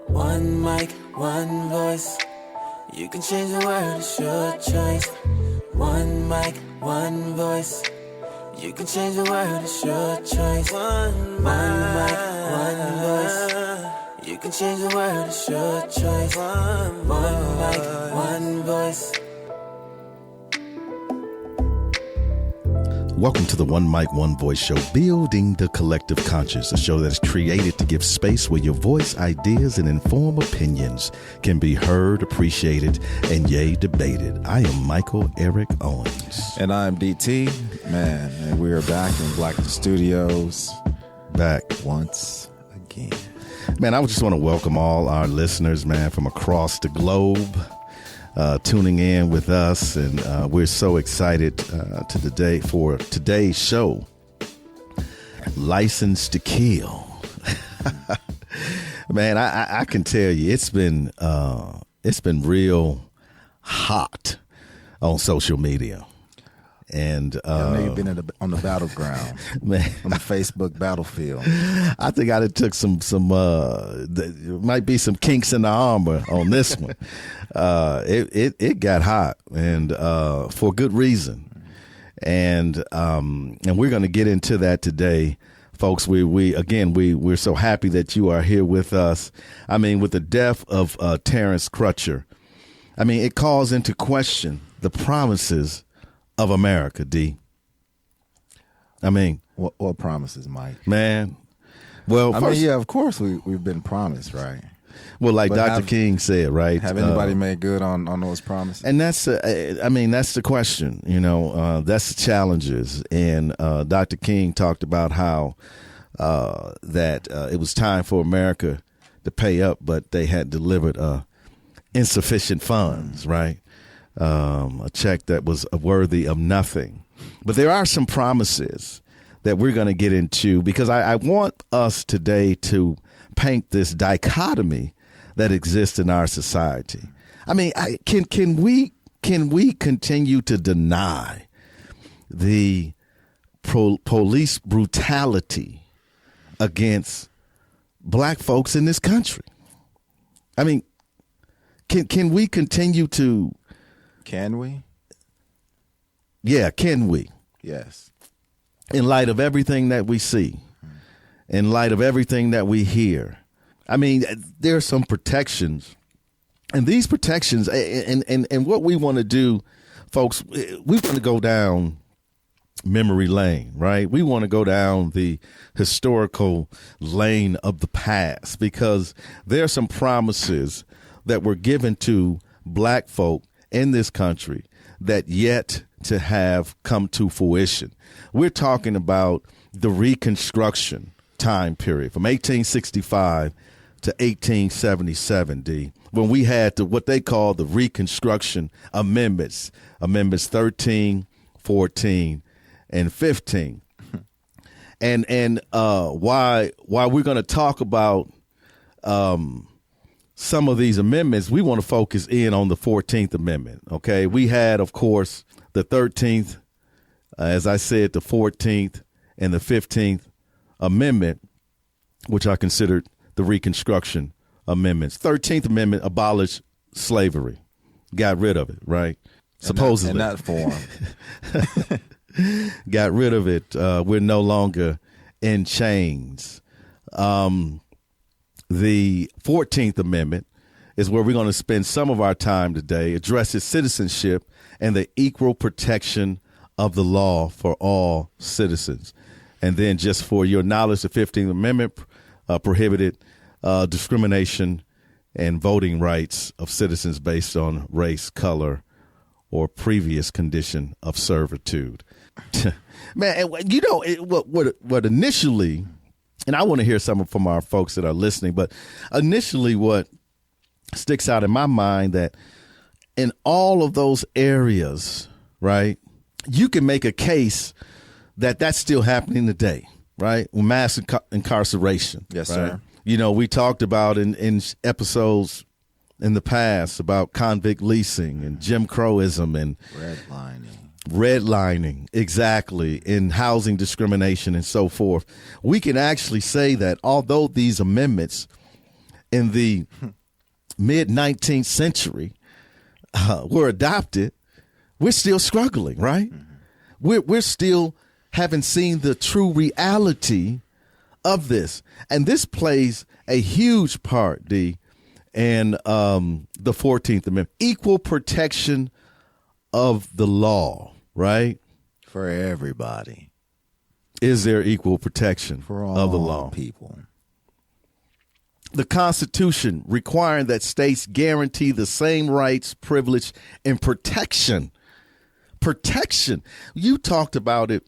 One mic, one voice. You can change the world, it's your choice. One mic, one voice. You can change the world, it's your choice. One mic, one voice. You can change the world, it's your choice. One mic, one voice. Welcome to the One Mic, One Voice show, building the collective conscious, a show that is created to give space where your voice, ideas, and informed opinions can be heard, appreciated, and yea, debated. I am Michael Eric Owens. And I'm DT, man, and we are back in Black Studios. Back once again. Man, I just want to welcome all our listeners, man, from across the globe. Tuning in with us, and we're so excited for today's show, License to Kill. Man, I can tell you it's been real hot on social media. And I know you've been on the battleground, man, on the Facebook battlefield. I think I took some might be some kinks in the armor on this one. It got hot, and for good reason. And we're going to get into that today, folks. We're so happy that you are here with us. I mean, with the death of Terrence Crutcher, I mean, it calls into question the promises of America, D. I mean, what promises, Mike? Man, well, yeah, of course we've been promised, right? Well, like Dr. King said, right? Have anybody made good on those promises? And that's the question. You know, that's the challenges. And Dr. King talked about how that it was time for America to pay up, but they had delivered insufficient funds, right? A check that was worthy of nothing. But there are some promises that we're going to get into, because I want us today to paint this dichotomy that exists in our society. I mean, can we continue to deny the police brutality against black folks in this country? I mean, can we continue to? Can we? Yeah, can we? Yes. In light of everything that we see, in light of everything that we hear. I mean, there are some protections, and these protections, and what we want to do, folks, we want to go down memory lane, right? We want to go down the historical lane of the past, because there are some promises that were given to black folk in this country that yet to have come to fruition. We're talking about the Reconstruction time period from 1865 to 1877, D, when we had what they call the Reconstruction Amendments, Amendments 13, 14, and 15. And why we're going to talk about some of these amendments, we want to focus in on the 14th Amendment. Okay, we had, of course, the 13th, as I said, the 14th and the 15th Amendment, which I considered the Reconstruction Amendments. 13th Amendment abolished slavery, got rid of it, right? Supposedly. In that form. Got rid of it. We're no longer in chains. The 14th Amendment is where we're going to spend some of our time today, addresses citizenship and the equal protection of the law for all citizens. And then, just for your knowledge, the 15th Amendment prohibited discrimination and voting rights of citizens based on race, color, or previous condition of servitude. Man, you know, what initially, and I want to hear some from our folks that are listening, but initially what sticks out in my mind, that in all of those areas, right, you can make a case that that's still happening today, right? Mass incarceration. Yes, right? sir. You know, we talked about in episodes in the past about convict leasing and Jim Crowism and redlining. redlining, exactly, in housing discrimination and so forth, we can actually say that although these amendments in the mid-19th century were adopted, we're still struggling, right? We're still haven't seen the true reality of this. And this plays a huge part, D, in the 14th Amendment. Equal protection of the law, right? For everybody. Is there equal protection For all of the law? people. The Constitution requiring that states guarantee the same rights, privilege, and protection. Protection. You talked about it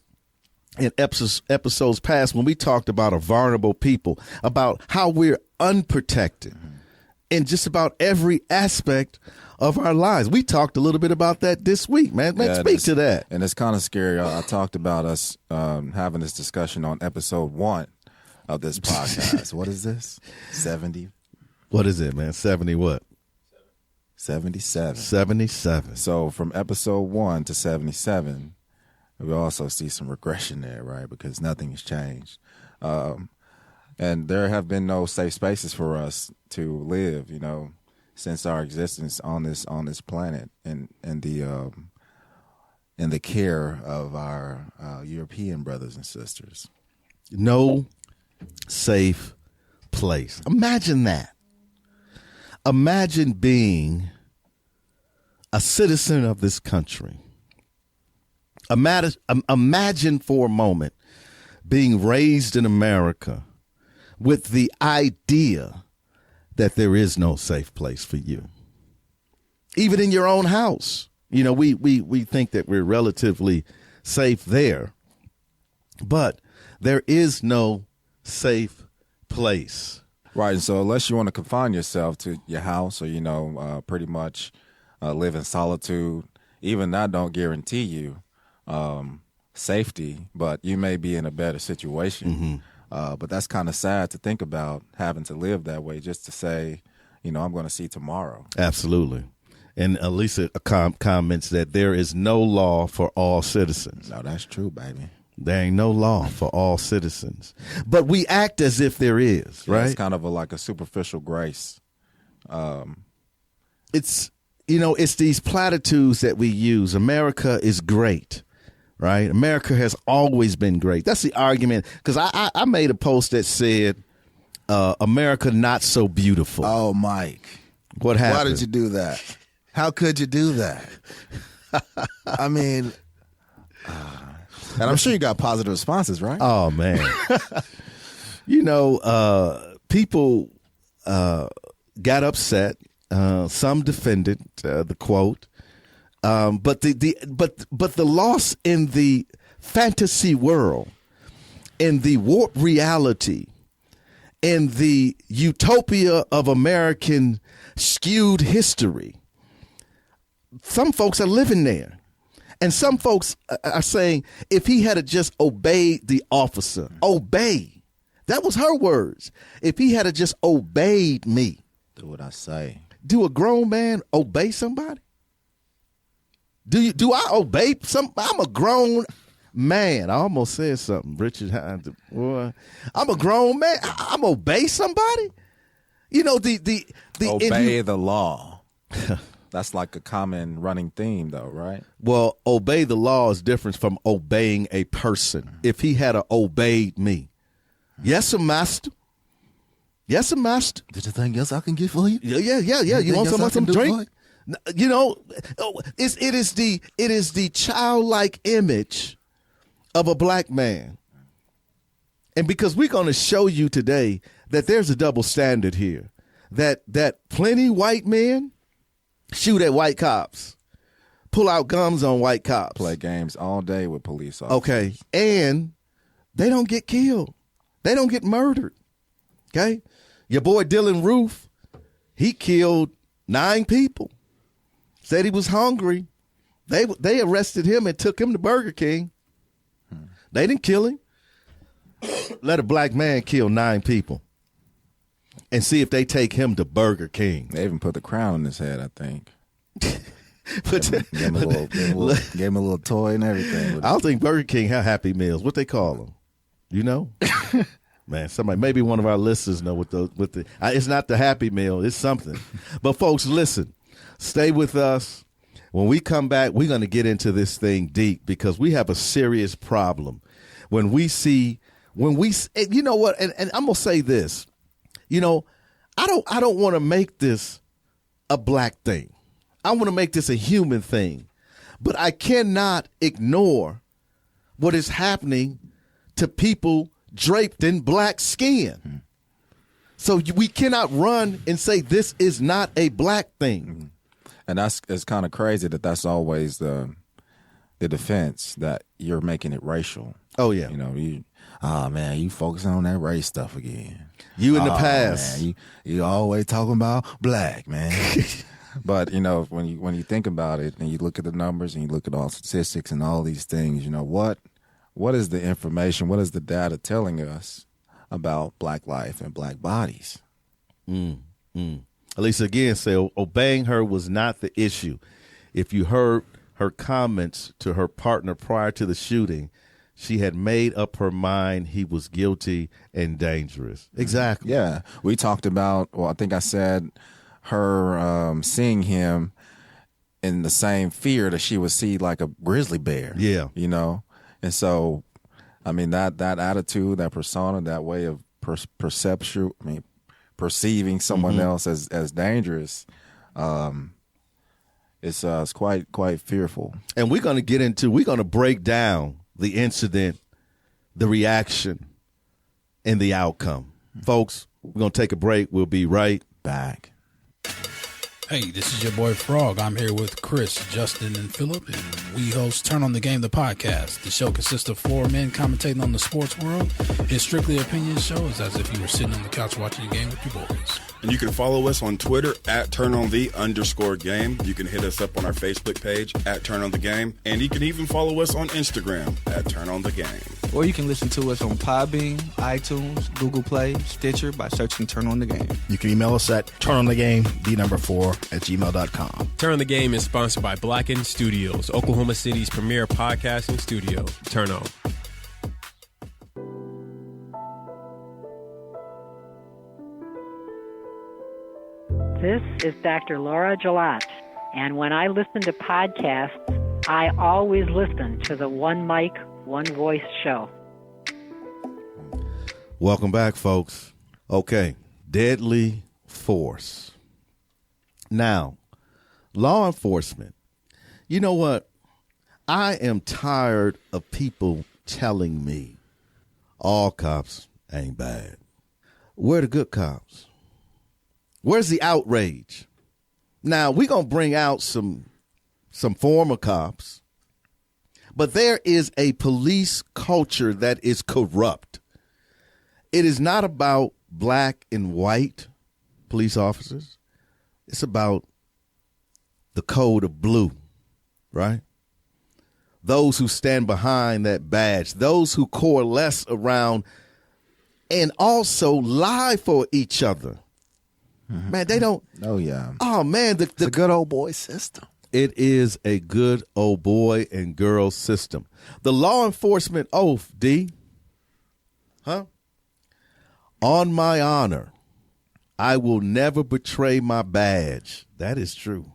in episodes past when we talked about a vulnerable people, about how we're unprotected in just about every aspect of our lives. We talked a little bit about that this week, man. Let's speak to that. And it's kind of scary. I talked about us having this discussion on episode 1 of this podcast. What is this? 70? What is it, man? 70 what? 77. 77. So from episode 1 to 77, we also see some regression there, right? Because nothing has changed. And there have been no safe spaces for us to live, since our existence on this planet, and the care of our European brothers and sisters. No safe place. Imagine that. Imagine being a citizen of this country. Imagine for a moment being raised in America with the idea that there is no safe place for you. Even in your own house. We think that we're relatively safe there, but there is no safe place. Right. And so unless you want to confine yourself to your house or, pretty much live in solitude, even that don't guarantee you safety, but you may be in a better situation. But that's kind of sad to think about, having to live that way just to say, I'm going to see tomorrow. Absolutely. And Elisa comments that there is no law for all citizens. No, that's true, baby. There ain't no law for all citizens. But we act as if there is, right? It's kind of like a superficial grace. It's these platitudes that we use. America is great. Right? America has always been great. That's the argument. Because I made a post that said, America not so beautiful. Oh, Mike. What happened? Why did you do that? How could you do that? I mean, and I'm sure you got positive responses, right? Oh, man. People got upset. Some defended the quote. But the loss in the fantasy world, in the warped reality, in the utopia of American skewed history, some folks are living there. And some folks are saying, if he had just obeyed the officer, obey. That was her words. If he had just obeyed me. Do what I say. Do a grown man obey somebody? Do I obey some? I'm a grown man. I almost said something, Richard. I'm a grown man. I'm obey somebody. The obey the law. That's like a common running theme, though, right? Well, obey the law is different from obeying a person. If he had obeyed me, yes, sir, master. Yes, sir, master. Did you think else I can get for you? Yeah. You want some drink? It is the childlike image of a black man. And because we're going to show you today that there's a double standard here, that plenty white men shoot at white cops, pull out guns on white cops, play games all day with police officers. Okay, and they don't get killed. They don't get murdered. Okay, your boy Dylan Roof, he killed 9 people. Said he was hungry. They arrested him and took him to Burger King. They didn't kill him. Let a black man kill 9 people and see if they take him to Burger King. They even put the crown on his head, I think. Gave him a little toy and everything. I don't think Burger King have Happy Meals. What they call them? You know? Man, somebody, maybe one of our listeners know it's not the Happy Meal. It's something. But folks, listen, stay with us. When we come back, we're going to get into this thing deep because we have a serious problem. You know what? And I'm going to say this, you know, I don't want to make this a black thing. I want to make this a human thing, but I cannot ignore what is happening to people draped in black skin. So we cannot run and say this is not a black thing. And it's kind of crazy that's always the defense that you're making it racial. Oh yeah. You know, you focusing on that race stuff again. You in the past. Man, you always talking about black, man. But, you know, when you think about it and you look at the numbers and you look at all statistics and all these things, you know, what is the information, what is the data telling us about black life and black bodies? Elisa again said obeying her was not the issue. If you heard her comments to her partner prior to the shooting, she had made up her mind he was guilty and dangerous. Exactly. Yeah. We talked about, I think I said her seeing him in the same fear that she would see like a grizzly bear. Yeah. You know? And so, I mean, that attitude, that persona, that way of perceiving someone else as dangerous, it's quite fearful. And we're going to break down the incident, the reaction, and the outcome. Folks, we're going to take a break. We'll be right back. Hey, this is your boy Frog. I'm here with Chris, Justin, and Philip, and we host Turn on the Game, the podcast. The show consists of 4 men commentating on the sports world. It's strictly opinion show. It's as if you were sitting on the couch watching the game with your boys. And you can follow us on Twitter at @TurnOnThe_game. You can hit us up on our Facebook page at Turn on the Game. And you can even follow us on Instagram at Turn on the Game. Or you can listen to us on Podbean, iTunes, Google Play, Stitcher by searching Turn on the Game. You can email us at turnonthegame4@gmail.com. Turn on the Game is sponsored by Blacken Studios, Oklahoma City's premier podcasting studio. Turn on. This is Dr. Laura Gillot, and when I listen to podcasts, I always listen to the One Mic, One Voice show. Welcome back, folks. Okay, deadly force. Now, law enforcement, you know what? I am tired of people telling me all cops ain't bad. Where the good cops? Where's the outrage? Now, we're going to bring out some former cops, but there is a police culture that is corrupt. It is not about black and white police officers. It's about the code of blue, right? Those who stand behind that badge, those who coalesce around and also lie for each other. Man, they don't. Oh, yeah. Oh, man. The good old boy system. It is a good old boy and girl system. The law enforcement oath, D. Huh? On my honor, I will never betray my badge. That is true.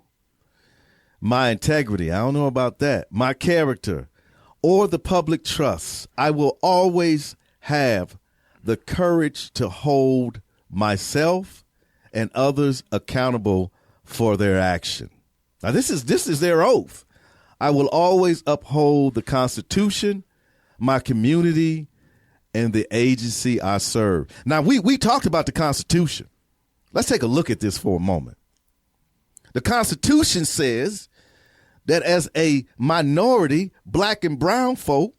My integrity, I don't know about that. My character or the public trust. I will always have the courage to hold myself and others accountable for their action. Now, this is their oath. I will always uphold the Constitution, my community, and the agency I serve. Now, we talked about the Constitution. Let's take a look at this for a moment. The Constitution says that as a minority, black and brown folk,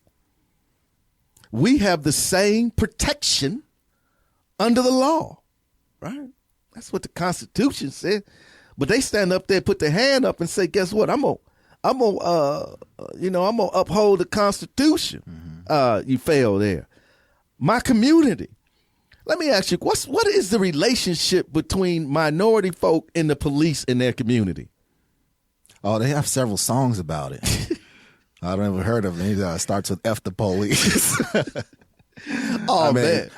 we have the same protection under the law, right? That's what the Constitution said. But they stand up there, put their hand up, and say, "Guess what? I'm gonna uphold the Constitution." You fail there. My community. Let me ask you, what is the relationship between minority folk and the police in their community? Oh, they have several songs about it. I don't ever heard of it. It starts with F the police. Man.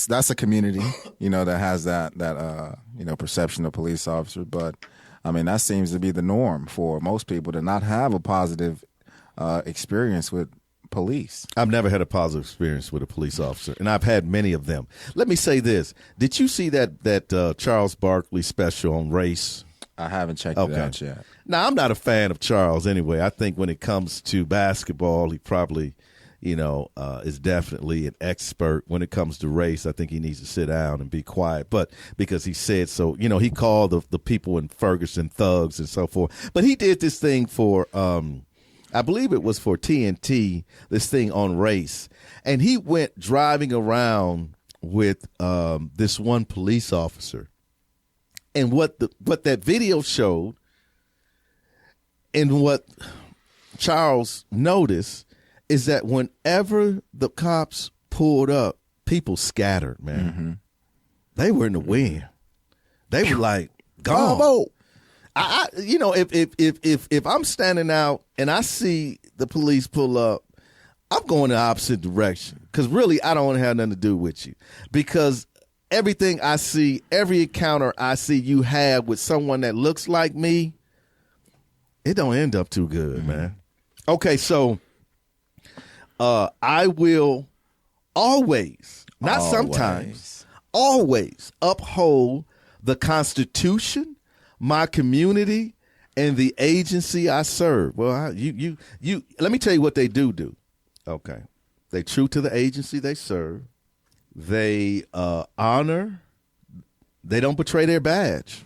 That's a community, that has that perception of police officer. But I mean, that seems to be the norm for most people to not have a positive experience with police. I've never had a positive experience with a police officer, and I've had many of them. Let me say this: did you see that Charles Barkley special on race? I haven't checked it out yet. Now, I'm not a fan of Charles anyway. I think when it comes to basketball, he probably, is definitely an expert. When it comes to race, I think he needs to sit down and be quiet. But because he said so, he called the people in Ferguson thugs and so forth. But he did this thing for, I believe it was for TNT, this thing on race. And he went driving around with this one police officer. And what that video showed, and what Charles noticed, is that whenever the cops pulled up, people scattered, man. Mm-hmm. They were in the wind. They were like, gone. If I'm standing out and I see the police pull up, I'm going the opposite direction, because really I don't want to have nothing to do with you, because everything I see, every encounter I see you have with someone that looks like me, it don't end up too good, man. Okay, so I will always, not sometimes, always uphold the Constitution, my community, and the agency I serve. Well, you. Let me tell you what they do. Okay, they true to the agency they serve. They honor. They don't betray their badge.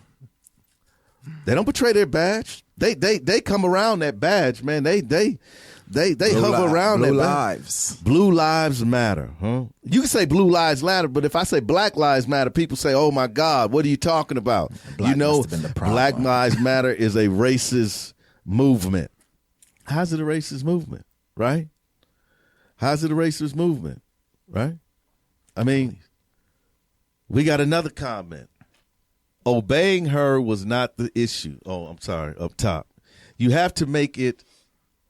They don't betray their badge. They come around that badge, man. They hover around that badge. Blue lives matter, huh? You can say blue lives matter, but if I say black lives matter, people say, "Oh my God, what are you talking about?" Black lives matter is a racist movement. How's it a racist movement, right? How's it a racist movement, right? I mean, we got another comment. Obeying her was not the issue. Oh, I'm sorry, up top. You have to make it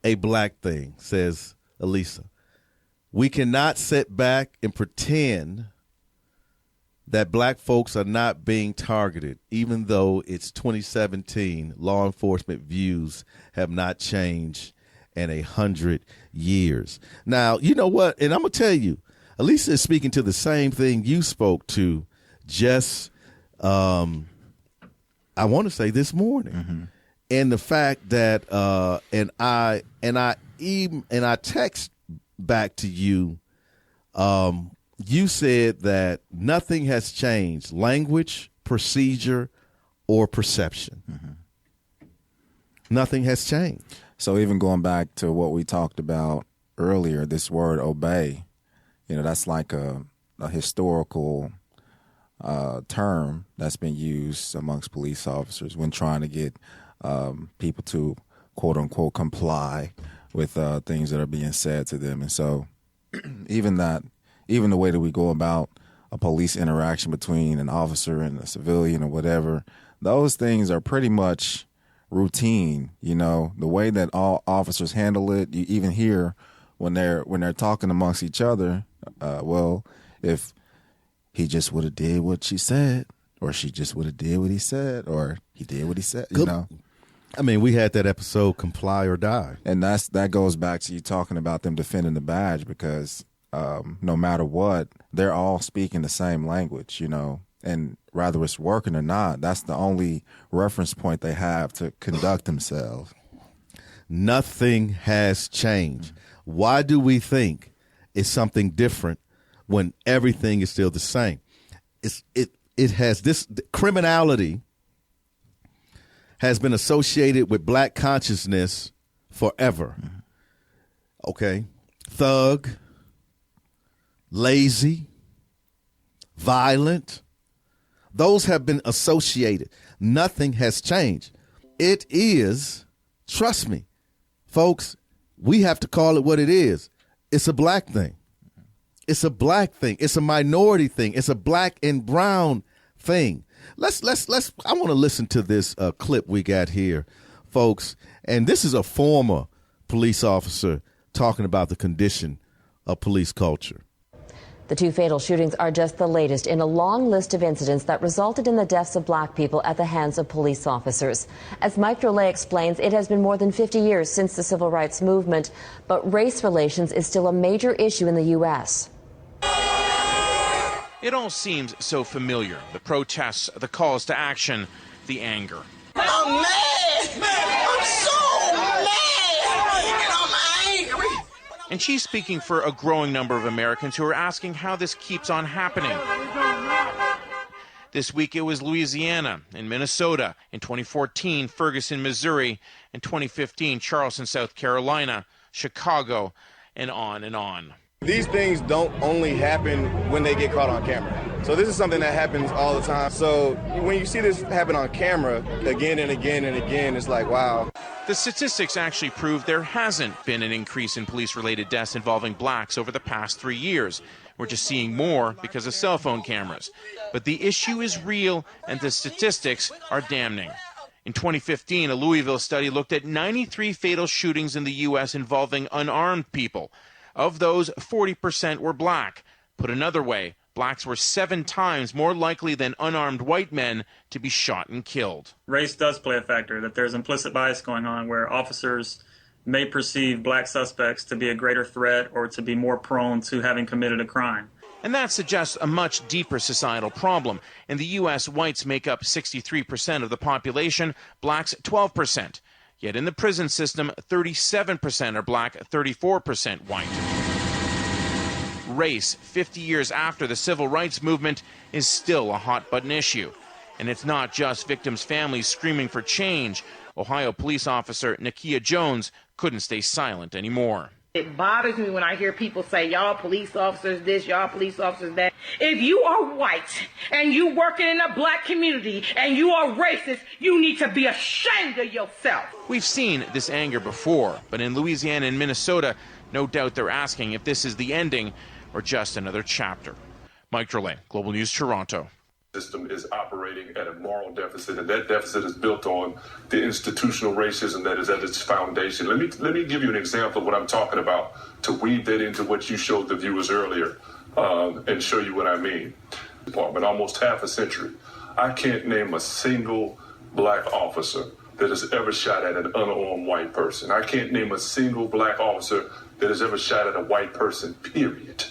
a black thing, says Elisa. We cannot sit back and pretend that black folks are not being targeted, even though it's 2017. Law enforcement views have not changed in 100 years. Now, you know what? And I'm going to tell you, Elisa is speaking to the same thing you spoke to just, I want to say this morning. Mm-hmm. And the fact that, and I text back to you, you said that nothing has changed, language, procedure, or perception. Mm-hmm. Nothing has changed. So even going back to what we talked about earlier, this word obey, that's like a historical term that's been used amongst police officers when trying to get people to, quote unquote, comply with things that are being said to them. And so even the way that we go about a police interaction between an officer and a civilian or whatever, those things are pretty much routine. The way that all officers handle it, you even hear when they're talking amongst each other, well, if he just would have did what she said, or she just would have did what he said, or he did what he said, I mean, we had that episode, Comply or Die. And that goes back to you talking about them defending the badge, because no matter what, they're all speaking the same language, and whether it's working or not, that's the only reference point they have to conduct themselves. Nothing has changed. Why do we think it's something different when everything is still the same? It has this criminality has been associated with black consciousness forever. Okay? Thug, lazy, violent. Those have been associated. Nothing has changed. It is, trust me, folks, we have to call it what it is. It's a black thing. It's a black thing. It's a minority thing. It's a black and brown thing. Let's I want to listen to this clip we got here folks, and this is a former police officer talking about the condition of police culture. The 2 fatal shootings are just the latest in a long list of incidents that resulted in the deaths of black people at the hands of police officers. As Mike Drolet explains, it has been more than 50 years since the civil rights movement, but race relations is still a major issue in the U.S. It all seems so familiar. The protests, the calls to action, the anger. I'm mad! I'm so mad! And I'm angry! And she's speaking for a growing number of Americans who are asking how this keeps on happening. This week it was Louisiana, in Minnesota, in 2014, Ferguson, Missouri, in 2015, Charleston, South Carolina, Chicago, and on and on. These things don't only happen when they get caught on camera. So this is something that happens all the time. So when you see this happen on camera again and again and again, it's like, wow. The statistics actually prove there hasn't been an increase in police-related deaths involving blacks over the past 3 years. We're just seeing more because of cell phone cameras. But the issue is real, and the statistics are damning. In 2015, a Louisville study looked at 93 fatal shootings in the U.S. involving unarmed people. Of those, 40% were black. Put another way, blacks were 7 times more likely than unarmed white men to be shot and killed. Race does play a factor, that there's implicit bias going on where officers may perceive black suspects to be a greater threat or to be more prone to having committed a crime. And that suggests a much deeper societal problem. In the U.S., whites make up 63% of the population, blacks 12%. Yet in the prison system, 37% are black, 34% white. Race, 50 years after the civil rights movement, is still a hot-button issue. And it's not just victims' families screaming for change. Ohio police officer Nakia Jones couldn't stay silent anymore. It bothers me when I hear people say, y'all police officers this, y'all police officers that. If you are white and you working in a black community and you are racist, you need to be ashamed of yourself. We've seen this anger before, but in Louisiana and Minnesota, no doubt they're asking if this is the ending or just another chapter. Mike Drolet, Global News, Toronto. System is operating at a moral deficit, and that deficit is built on the institutional racism that is at its foundation. Let me give you an example of what I'm talking about to weave that into what you showed the viewers earlier and show you what I mean. But almost half a century, I can't name a single black officer that has ever shot at an unarmed white person. I can't name a single black officer that has ever shot at a white person, period.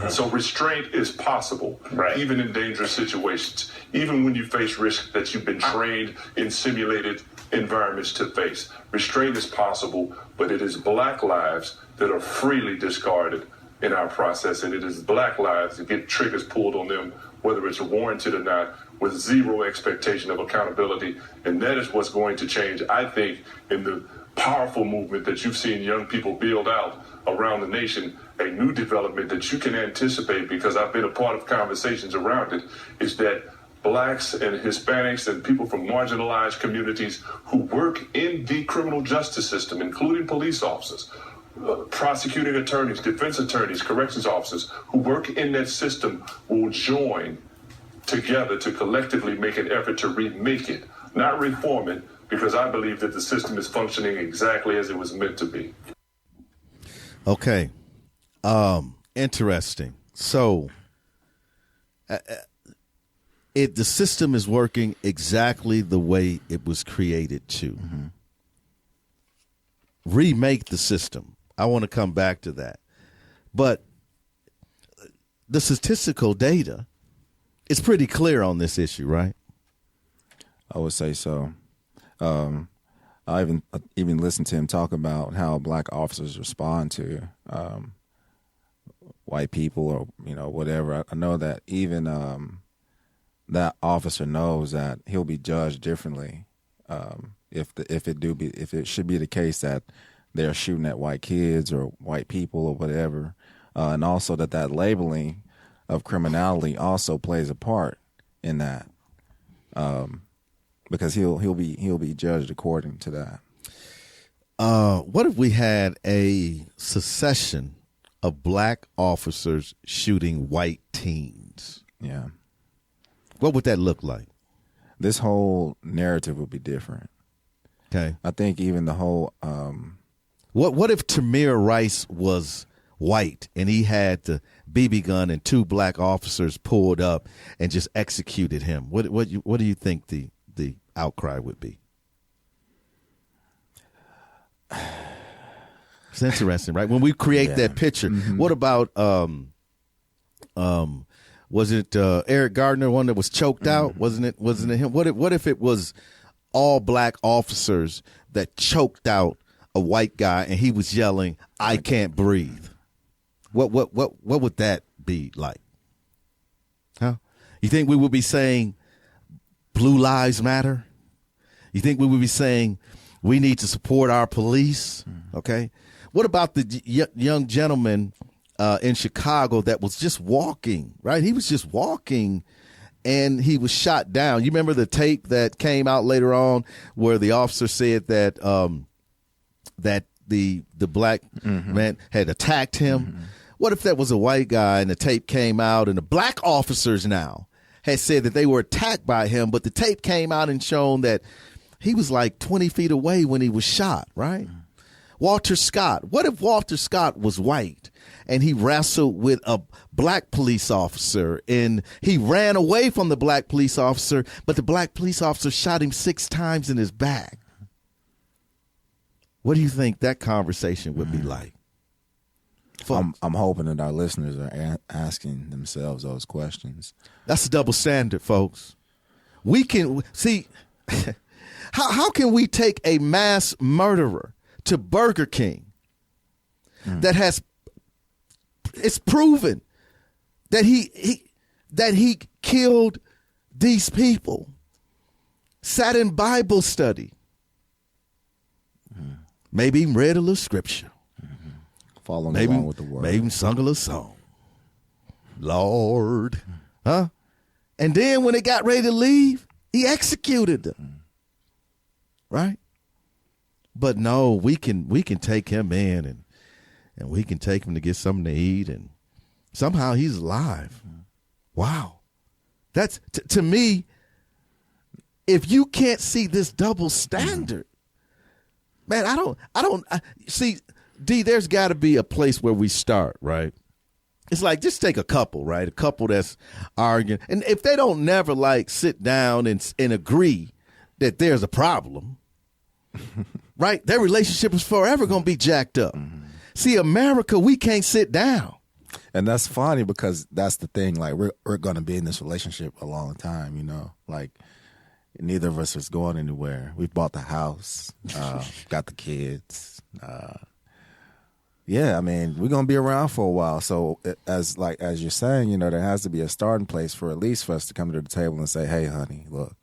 So restraint is possible, even in dangerous situations, even when you face risk that you've been trained in simulated environments to face. Restraint is possible, but it is black lives that are freely discarded in our process, and it is black lives that get triggers pulled on them, whether it's warranted or not, with zero expectation of accountability. And that is what's going to change, I think, in the powerful movement that you've seen young people build out around the nation. A new development that you can anticipate, because I've been a part of conversations around it, is that blacks and Hispanics and people from marginalized communities who work in the criminal justice system, including police officers, prosecuting attorneys, defense attorneys, corrections officers, who work in that system will join together to collectively make an effort to remake it, not reform it, because I believe that the system is functioning exactly as it was meant to be. Okay. Interesting. So the system is working exactly the way it was created to. Mm-hmm. Remake the system. I want to come back to that. But the statistical data is pretty clear on this issue, right? I would say so. I even listened to him talk about how black officers respond to white people, or whatever. I know that even that officer knows that he'll be judged differently if it should be the case that they're shooting at white kids or white people or whatever, and also that labeling of criminality also plays a part in that. Because he'll be judged according to that. What if we had a succession of black officers shooting white teens? Yeah. What would that look like? This whole narrative would be different. Okay. I think even the whole what if Tamir Rice was white and he had the BB gun and 2 black officers pulled up and just executed him? What do you think the outcry would be? It's interesting, right? When we create that picture, what about was it Eric Gardner, one that was choked out? Wasn't it him? What if it was all black officers that choked out a white guy and he was yelling, "I can't breathe"? What would that be like? Huh? You think we would be saying Blue Lives Matter? You think we would be saying we need to support our police? Okay. What about the young gentleman in Chicago that was just walking, right? He was just walking and he was shot down. You remember the tape that came out later on where the officer said that that the black man had attacked him? What if that was a white guy and the tape came out and the black officers now had said that they were attacked by him, but the tape came out and shown that he was like 20 feet away when he was shot, right? Walter Scott. What if Walter Scott was white and he wrestled with a black police officer and he ran away from the black police officer, but the black police officer shot him 6 times in his back? What do you think that conversation would be like? I'm hoping that our listeners are asking themselves those questions. That's a double standard, folks. We can see how can we take a mass murderer to Burger King that has it's proven that he killed these people, sat in Bible study, maybe even read a little scripture, following along with the word, maybe even sung a little song, Lord, huh? And then when they got ready to leave, he executed them, right? But no, we can take him in and we can take him to get something to eat, and somehow he's alive. Wow. That's to me, if you can't see this double standard, man, I don't see, D, there's got to be a place where we start, right? It's like, just take a couple, right? A couple that's arguing. And if they don't never like sit down and agree that there's a problem, right? Their relationship is forever going to be jacked up. See, America, we can't sit down. And that's funny because that's the thing. Like, we're going to be in this relationship a long time, you know? Like, neither of us is going anywhere. We bought the house, got the kids. Yeah, I mean, we're going to be around for a while. So as you're saying, you know, there has to be a starting place for at least for us to come to the table and say, hey, honey, look,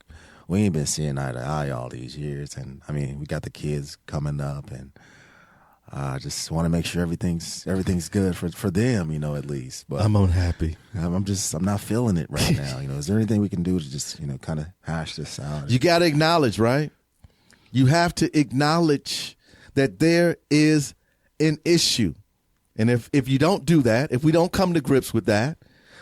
we ain't been seeing eye to eye all these years. And I mean, we got the kids coming up, and I just want to make sure everything's good for them, you know, at least. But I'm unhappy. I'm not feeling it right now. You know, is there anything we can do to just, you know, kind of hash this out? You got to acknowledge, right? You have to acknowledge that there is an issue. And if you don't do that, if we don't come to grips with that,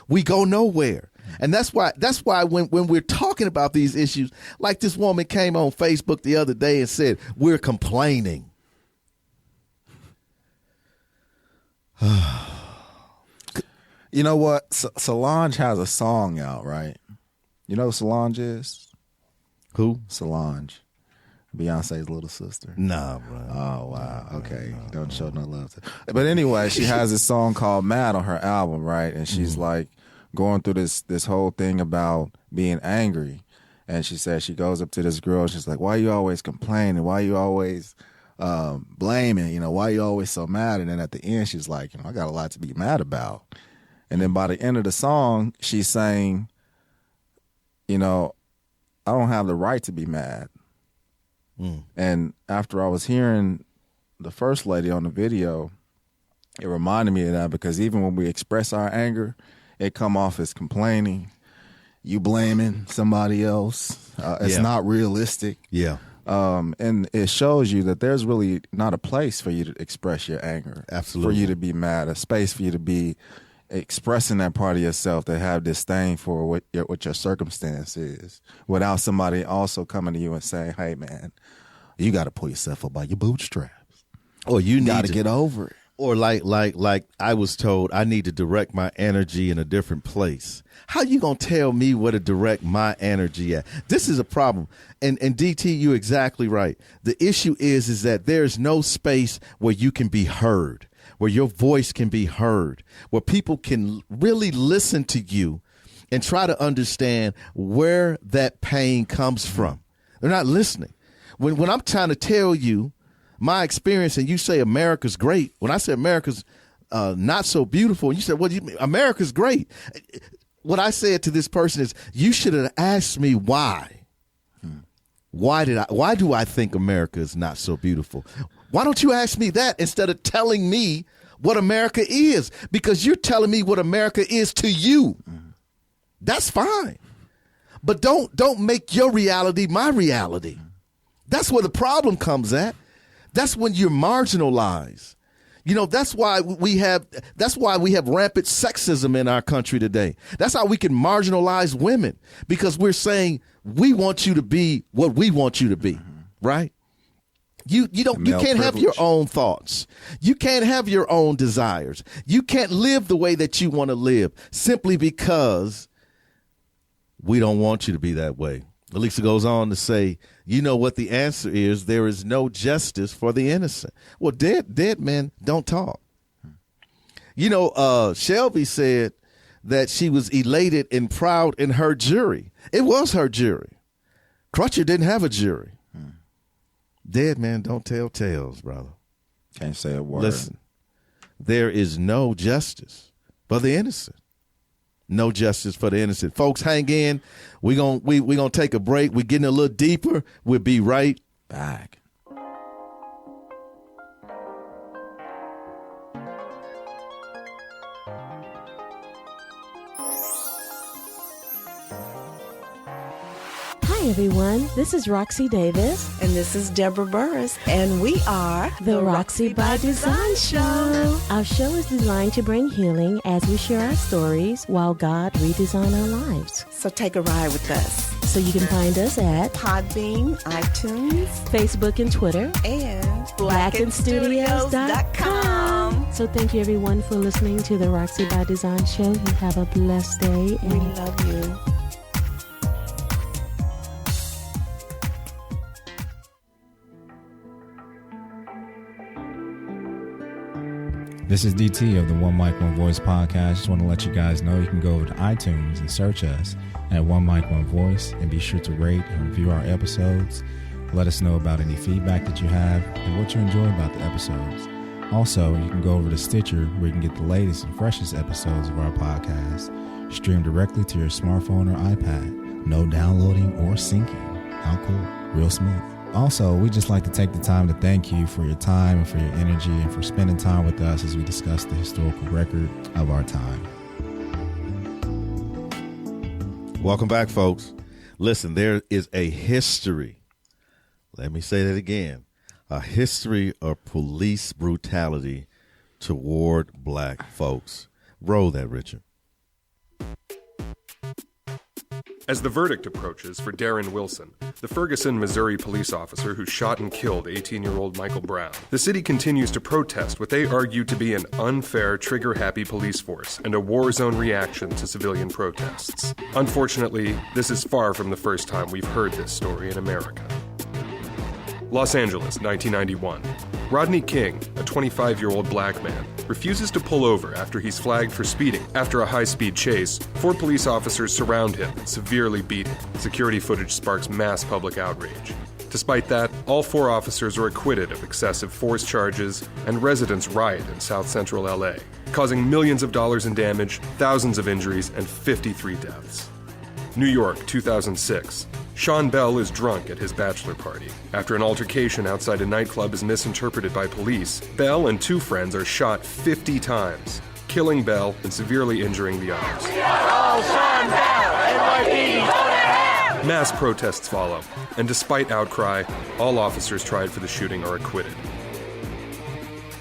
we go nowhere. And that's why when we're talking about these issues, like this woman came on Facebook the other day and said, we're complaining. You know what? Solange has a song out, right? You know who Solange is? Who? Solange. Beyonce's little sister. Nah, bro. Oh, wow. Okay. Don't show no love to. But anyway, she has this song called Mad on her album, right? And she's like going through this whole thing about being angry. And she says she goes up to this girl. She's like, why you always complaining? Why you always blaming? You know, why you always so mad? And then at the end, she's like, you know, I got a lot to be mad about. And then by the end of the song, she's saying, you know, I don't have the right to be mad. And after I was hearing the first lady on the video, it reminded me of that, because even when we express our anger, it come off as complaining, you blaming somebody else. It's not realistic. Yeah. And it shows you that there's really not a place for you to express your anger. Absolutely. For you to be mad, a space for you to be expressing that part of yourself, that have disdain for what your circumstance is, without somebody also coming to you and saying, hey, man, You got to pull yourself up by your bootstraps. Or you got to get over it. Or like I was told, I need to direct my energy in a different place. How you gonna tell me where to direct my energy at? This is a problem. And DT, you're exactly right. The issue is that there's no space where you can be heard, where your voice can be heard, where people can really listen to you and try to understand where that pain comes from. They're not listening. When I'm trying to tell you my experience and you say America's great, when I say America's not so beautiful, and you say, well, America's great. What I said to this person is, you should have asked me why. Why do I think America is not so beautiful? Why don't you ask me that instead of telling me what America is? Because you're telling me what America is to you. That's fine. But don't make your reality my reality. That's where the problem comes at. That's when you're marginalized. You know, that's why we have rampant sexism in our country today. That's how we can marginalize women, because we're saying we want you to be what we want you to be, right? You can't have your own thoughts. You can't have your own desires. You can't live the way that you want to live simply because we don't want you to be that way. Elisa goes on to say, you know what the answer is? There is no justice for the innocent. Well, dead men don't talk. You know, Shelby said that she was elated and proud in her jury. It was her jury. Crutcher didn't have a jury. Dead men don't tell tales, brother. Can't say a word. Listen, there is no justice for the innocent. No justice for the innocent. Folks, hang in. We're gonna take a break. We're getting a little deeper. We'll be right back. Hi, everyone. This is Roxy Davis. And this is Deborah Burris. And we are The Roxy by Design Show. Our show is designed to bring healing as we share our stories while God redesign our lives. So take a ride with us. So you can find us at Podbean, iTunes, Facebook and Twitter, and blackenstudios.com. So thank you, everyone, for listening to The Roxy by Design Show. You have a blessed day. And we love you. This is DT of the One Mic, One Voice podcast. Just want to let you guys know you can go over to iTunes and search us at One Mic, One Voice, and be sure to rate and review our episodes. Let us know about any feedback that you have and what you enjoy about the episodes. Also, you can go over to Stitcher, where you can get the latest and freshest episodes of our podcast streamed directly to your smartphone or iPad. No downloading or syncing. How cool. Real smooth. Also, we just like to take the time to thank you for your time and for your energy and for spending time with us as we discuss the historical record of our time. Welcome back, folks. Listen, there is a history. Let me say that again. A history of police brutality toward black folks. Roll that, Richard. As the verdict approaches for Darren Wilson, the Ferguson, Missouri police officer who shot and killed 18-year-old Michael Brown, the city continues to protest what they argue to be an unfair, trigger-happy police force and a war zone reaction to civilian protests. Unfortunately, this is far from the first time we've heard this story in America. Los Angeles, 1991. Rodney King, a 25-year-old black man, refuses to pull over after he's flagged for speeding. After a high-speed chase, 4 police officers surround him and severely beat him. Security footage sparks mass public outrage. Despite that, all 4 officers are acquitted of excessive force charges, and residents riot in South Central LA, causing millions of dollars in damage, thousands of injuries, and 53 deaths. New York, 2006. Sean Bell is drunk at his bachelor party. After an altercation outside a nightclub is misinterpreted by police, Bell and 2 friends are shot 50 times, killing Bell and severely injuring the others. Mass protests follow, and despite outcry, all officers tried for the shooting are acquitted.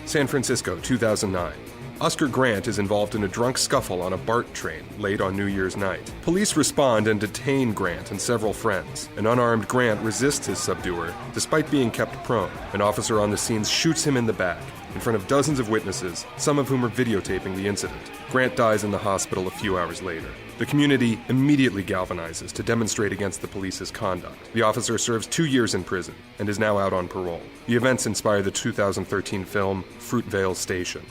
San Francisco, 2009. Oscar Grant is involved in a drunk scuffle on a BART train late on New Year's night. Police respond and detain Grant and several friends. An unarmed Grant resists his subduer, despite being kept prone. An officer on the scene shoots him in the back, in front of dozens of witnesses, some of whom are videotaping the incident. Grant dies in the hospital a few hours later. The community immediately galvanizes to demonstrate against the police's conduct. The officer serves 2 years in prison and is now out on parole. The events inspired the 2013 film Fruitvale Station.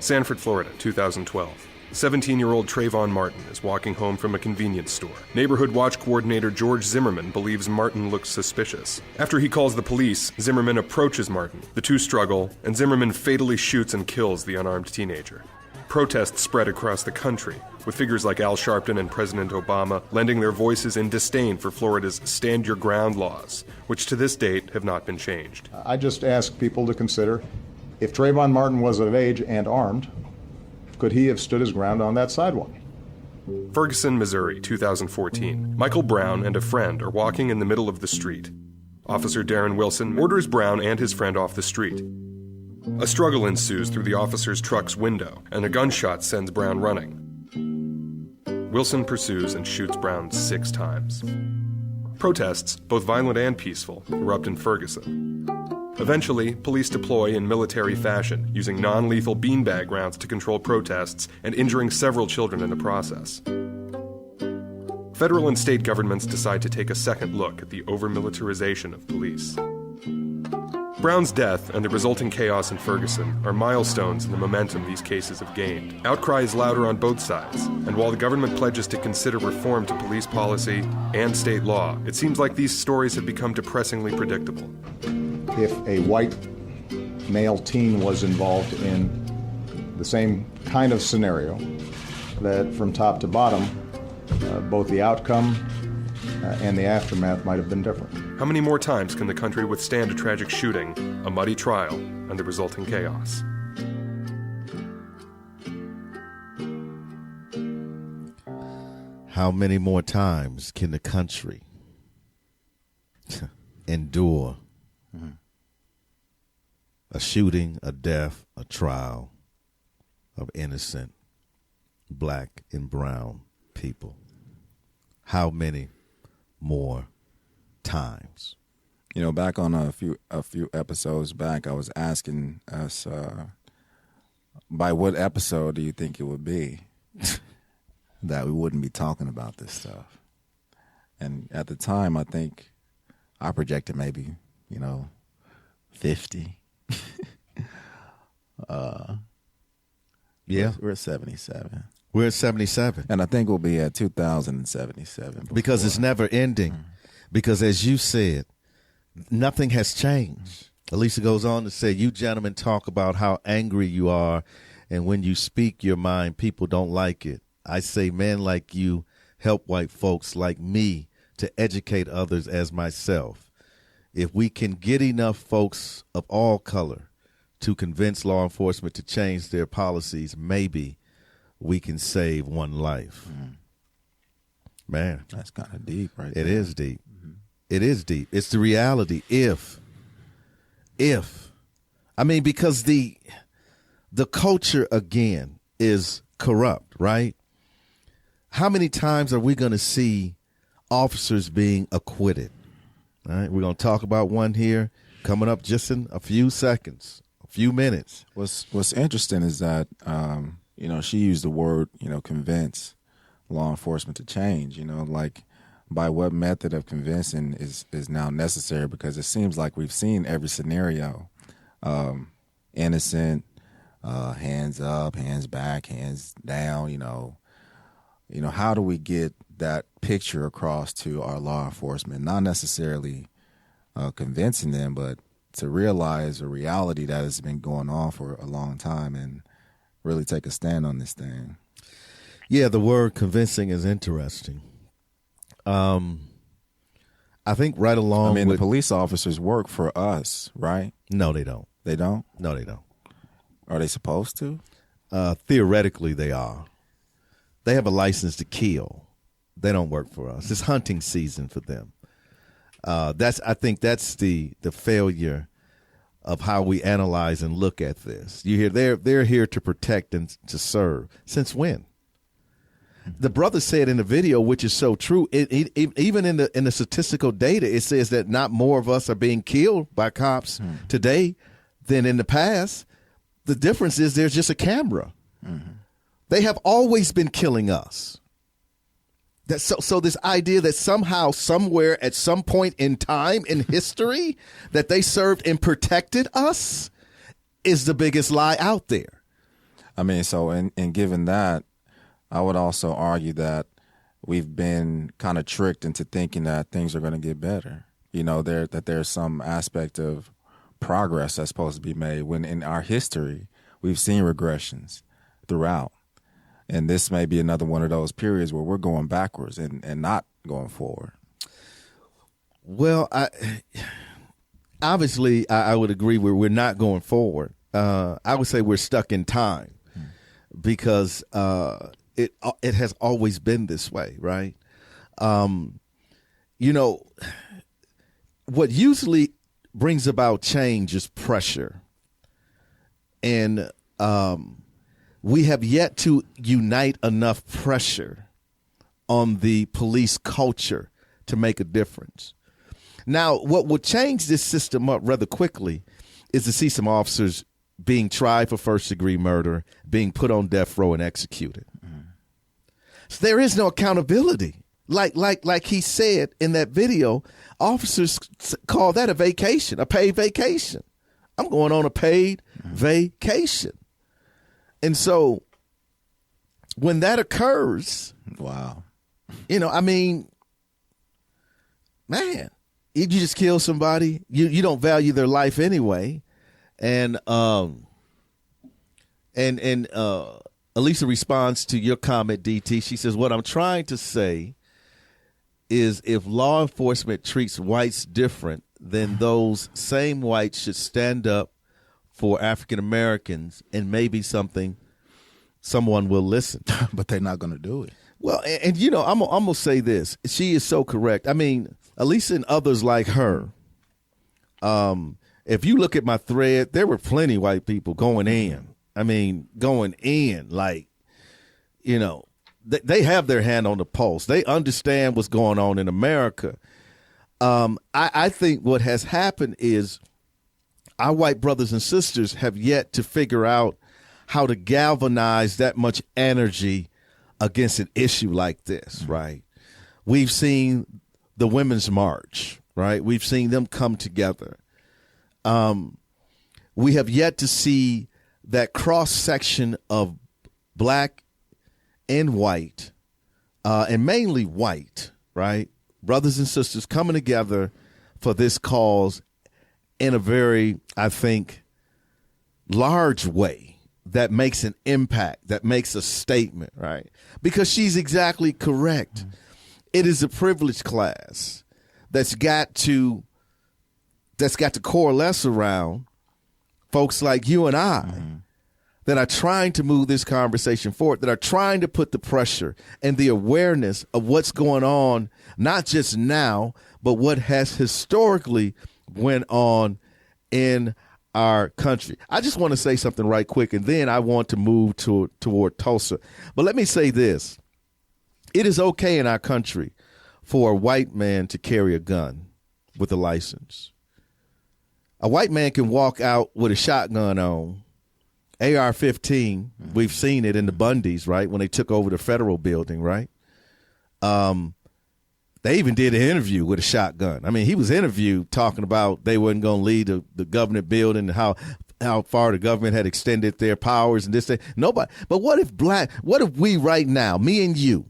Sanford, Florida, 2012. 17-year-old Trayvon Martin is walking home from a convenience store. Neighborhood watch coordinator George Zimmerman believes Martin looks suspicious. After he calls the police, Zimmerman approaches Martin. The two struggle, and Zimmerman fatally shoots and kills the unarmed teenager. Protests spread across the country, with figures like Al Sharpton and President Obama lending their voices in disdain for Florida's Stand Your Ground laws, which to this date have not been changed. I just ask people to consider, if Trayvon Martin was of age and armed, could he have stood his ground on that sidewalk? Ferguson, Missouri, 2014. Michael Brown and a friend are walking in the middle of the street. Officer Darren Wilson orders Brown and his friend off the street. A struggle ensues through the officer's truck's window, and a gunshot sends Brown running. Wilson pursues and shoots Brown 6 times. Protests, both violent and peaceful, erupt in Ferguson. Eventually, police deploy in military fashion, using non-lethal beanbag rounds to control protests and injuring several children in the process. Federal and state governments decide to take a second look at the over-militarization of police. Brown's death and the resulting chaos in Ferguson are milestones in the momentum these cases have gained. Outcry is louder on both sides, and while the government pledges to consider reform to police policy and state law, it seems like these stories have become depressingly predictable. If a white male teen was involved in the same kind of scenario, that from top to bottom, both the outcome and the aftermath might have been different. How many more times can the country withstand a tragic shooting, a muddy trial, and the resulting chaos? How many more times can the country endure a shooting, a death, a trial of innocent black and brown people? How many more times? You know, back on a few episodes back, I was asking us, by what episode do you think it would be that we wouldn't be talking about this stuff? And at the time, I think I projected maybe, 50. Yeah. We're at 77. We're at 77. And I think we'll be at 2077. Because it's never ending. Mm-hmm. Because as you said, nothing has changed. Elisa goes on to say, you gentlemen talk about how angry you are, and when you speak your mind, people don't like it. I say men like you help white folks like me to educate others as myself. If we can get enough folks of all color to convince law enforcement to change their policies, maybe we can save one life. Man. That's kind of deep right there. It is deep. Mm-hmm. It is deep. It's the reality. Because the culture, again, is corrupt, right? How many times are we going to see officers being acquitted? All right, we're going to talk about one here coming up just in a few seconds, a few minutes. What's interesting is that, she used the word, convince law enforcement to change, like by what method of convincing is now necessary, because it seems like we've seen every scenario, innocent, hands up, hands back, hands down, how do we get that picture across to our law enforcement? Not necessarily convincing them, but to realize a reality that has been going on for a long time and really take a stand on this thing. Yeah, the word convincing is interesting. I think right along the police officers work for us, right? No, they don't. They don't? No, they don't. Are they supposed to? Theoretically, they are. They have a license to kill. They don't work for us. It's hunting season for them. I think that's the failure of how we analyze and look at this. You hear they're here to protect and to serve. Since when? The brother said in the video, which is so true, even in the statistical data, it says that not more of us are being killed by cops today than in the past. The difference is there's just a camera. They have always been killing us. So this idea that somehow, somewhere, at some point in time in history, that they served and protected us is the biggest lie out there. I mean, so in given that, I would also argue that we've been kind of tricked into thinking that things are going to get better. You know, that there's some aspect of progress that's supposed to be made when in our history we've seen regressions throughout. And this may be another one of those periods where we're going backwards and not going forward. Well, obviously I would agree we're not going forward. I would say we're stuck in time because it has always been this way, right? You know, what usually brings about change is pressure. And we have yet to unite enough pressure on the police culture to make a difference. Now, what will change this system up rather quickly is to see some officers being tried for first-degree murder, being put on death row and executed. So there is no accountability. Like he said in that video, officers call that a vacation, a paid vacation. I'm going on a paid vacation. And so when that occurs, wow, you know, I mean, man, you just kill somebody. You don't value their life anyway. And Elisa responds to your comment, DT. She says, what I'm trying to say is if law enforcement treats whites different, then those same whites should stand up for African Americans and maybe someone will listen. But they're not going to do it. Well, and you know, I'm going to say this. She is so correct. I mean, Elisa and others like her, if you look at my thread, there were plenty of white people going in. I mean, going in, like, you know, they have their hand on the pulse. They understand what's going on in America. I think what has happened is our white brothers and sisters have yet to figure out how to galvanize that much energy against an issue like this, right? We've seen the Women's March, right? We've seen them come together. We have yet to see that cross-section of black and white, and mainly white, right? Brothers and sisters coming together for this cause in a very, I think, large way that makes an impact, that makes a statement, right? Because she's exactly correct. It is a privileged class that's got to coalesce around folks like you and I that are trying to move this conversation forward, that are trying to put the pressure and the awareness of what's going on, not just now, but what has historically went on in our country. I just want to say something right quick, and then I want to move toward Tulsa. But let me say this. It is okay in our country for a white man to carry a gun with a license. A white man can walk out with a shotgun on, AR-15. We've seen it in the Bundys, right, when they took over the federal building, right? They even did an interview with a shotgun. I mean, he was interviewed talking about they wasn't going to leave the government building and how far the government had extended their powers and this, that. Nobody. But what if we right now, me and you,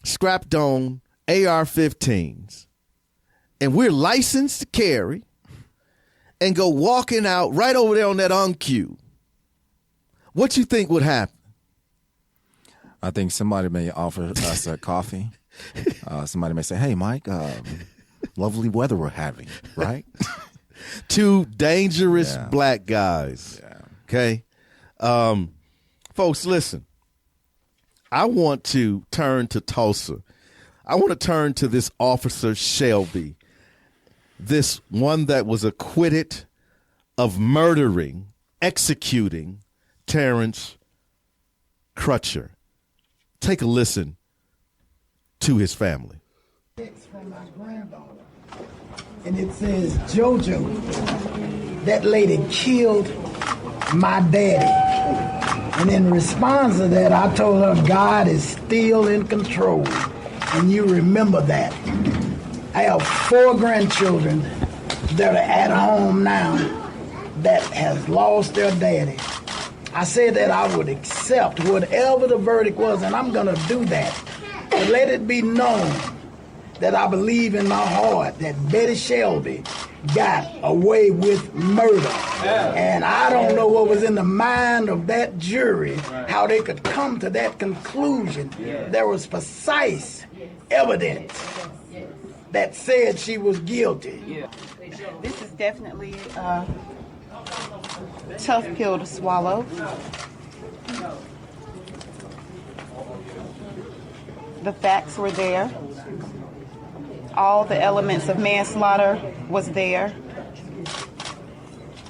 strapped on AR-15s, and we're licensed to carry, and go walking out right over there on that unqueue? What you think would happen? I think somebody may offer us a coffee. Somebody may say, hey, Mike, lovely weather we're having, right? Two dangerous black guys. Yeah. Okay. Folks, listen. I want to turn to Tulsa. I want to turn to this officer Shelby, this one that was acquitted of murdering, executing Terrence Crutcher. Take a listen to his family. From my granddaughter. And it says, JoJo, that lady killed my daddy. And in response to that, I told her God is still in control. And you remember that. I have 4 grandchildren that are at home now that has lost their daddy. I said that I would accept whatever the verdict was, and I'm going to do that. But let it be known that I believe in my heart that Betty Shelby got away with murder. And I don't know what was in the mind of that jury, how they could come to that conclusion. There was precise evidence that said she was guilty. This is definitely a tough pill to swallow. The facts were there. All the elements of manslaughter was there.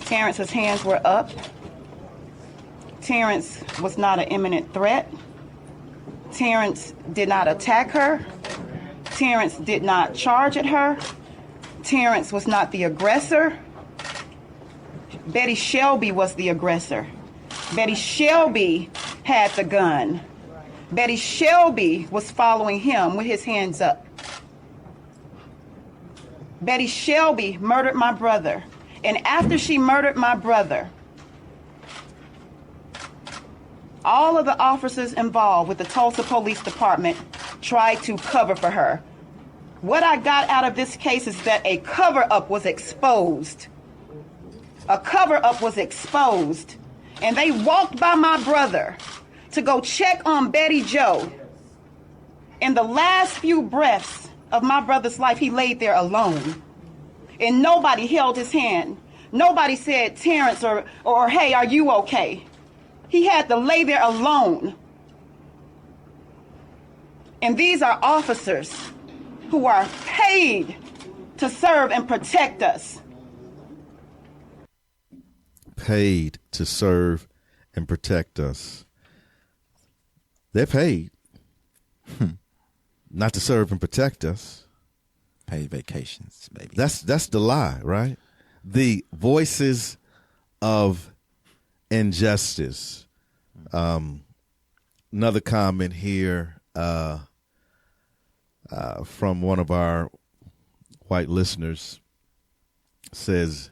Terrence's hands were up. Terrence was not an imminent threat. Terrence did not attack her. Terrence did not charge at her. Terrence was not the aggressor. Betty Shelby was the aggressor. Betty Shelby had the gun. Betty Shelby was following him with his hands up. Betty Shelby murdered my brother. And after she murdered my brother, all of the officers involved with the Tulsa Police Department tried to cover for her. What I got out of this case is that a cover-up was exposed. A cover-up was exposed. And they walked by my brother to go check on Betty Joe. In the last few breaths of my brother's life, he laid there alone. And nobody held his hand. Nobody said, Terrence, or hey, are you okay? He had to lay there alone. And these are officers who are paid to serve and protect us. Paid to serve and protect us. They're paid. Not to serve and protect us. Paid vacations, baby. That's the lie, right? The voices of injustice. Another comment here from one of our white listeners says,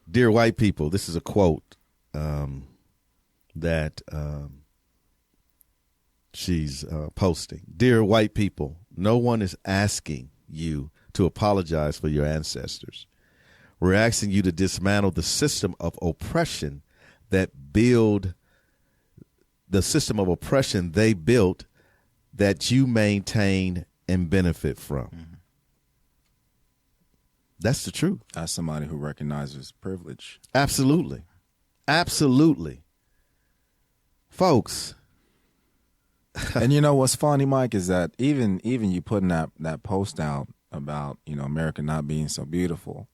"Dear white people," this is a quote that she's posting. "Dear white people, no one is asking you to apologize for your ancestors. We're asking you to dismantle the system of oppression that built that you maintain and benefit from." Mm-hmm. That's the truth. As somebody who recognizes privilege. Absolutely. Absolutely. Folks. And you know what's funny, Mike, is that even you putting that post out about, America not being so beautiful,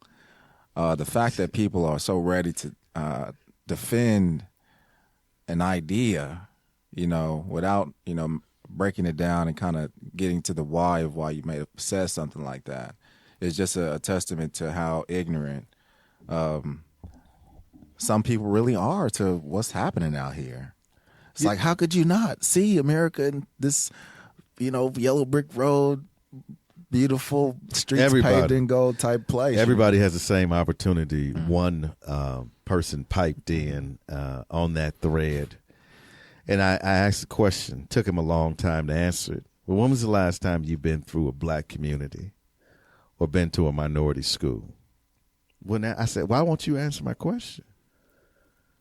the fact that people are so ready to defend an idea, without, breaking it down and kind of getting to the why of why you may have said something like that is just a testament to how ignorant some people really are to what's happening out here. It's like, how could you not see America in this, yellow brick road, beautiful streets paved in gold type place? Everybody has the same opportunity. Mm-hmm. One person piped in on that thread. And I asked the question, took him a long time to answer it. Well, when was the last time you've been through a black community or been to a minority school? Well, now I said, why won't you answer my question?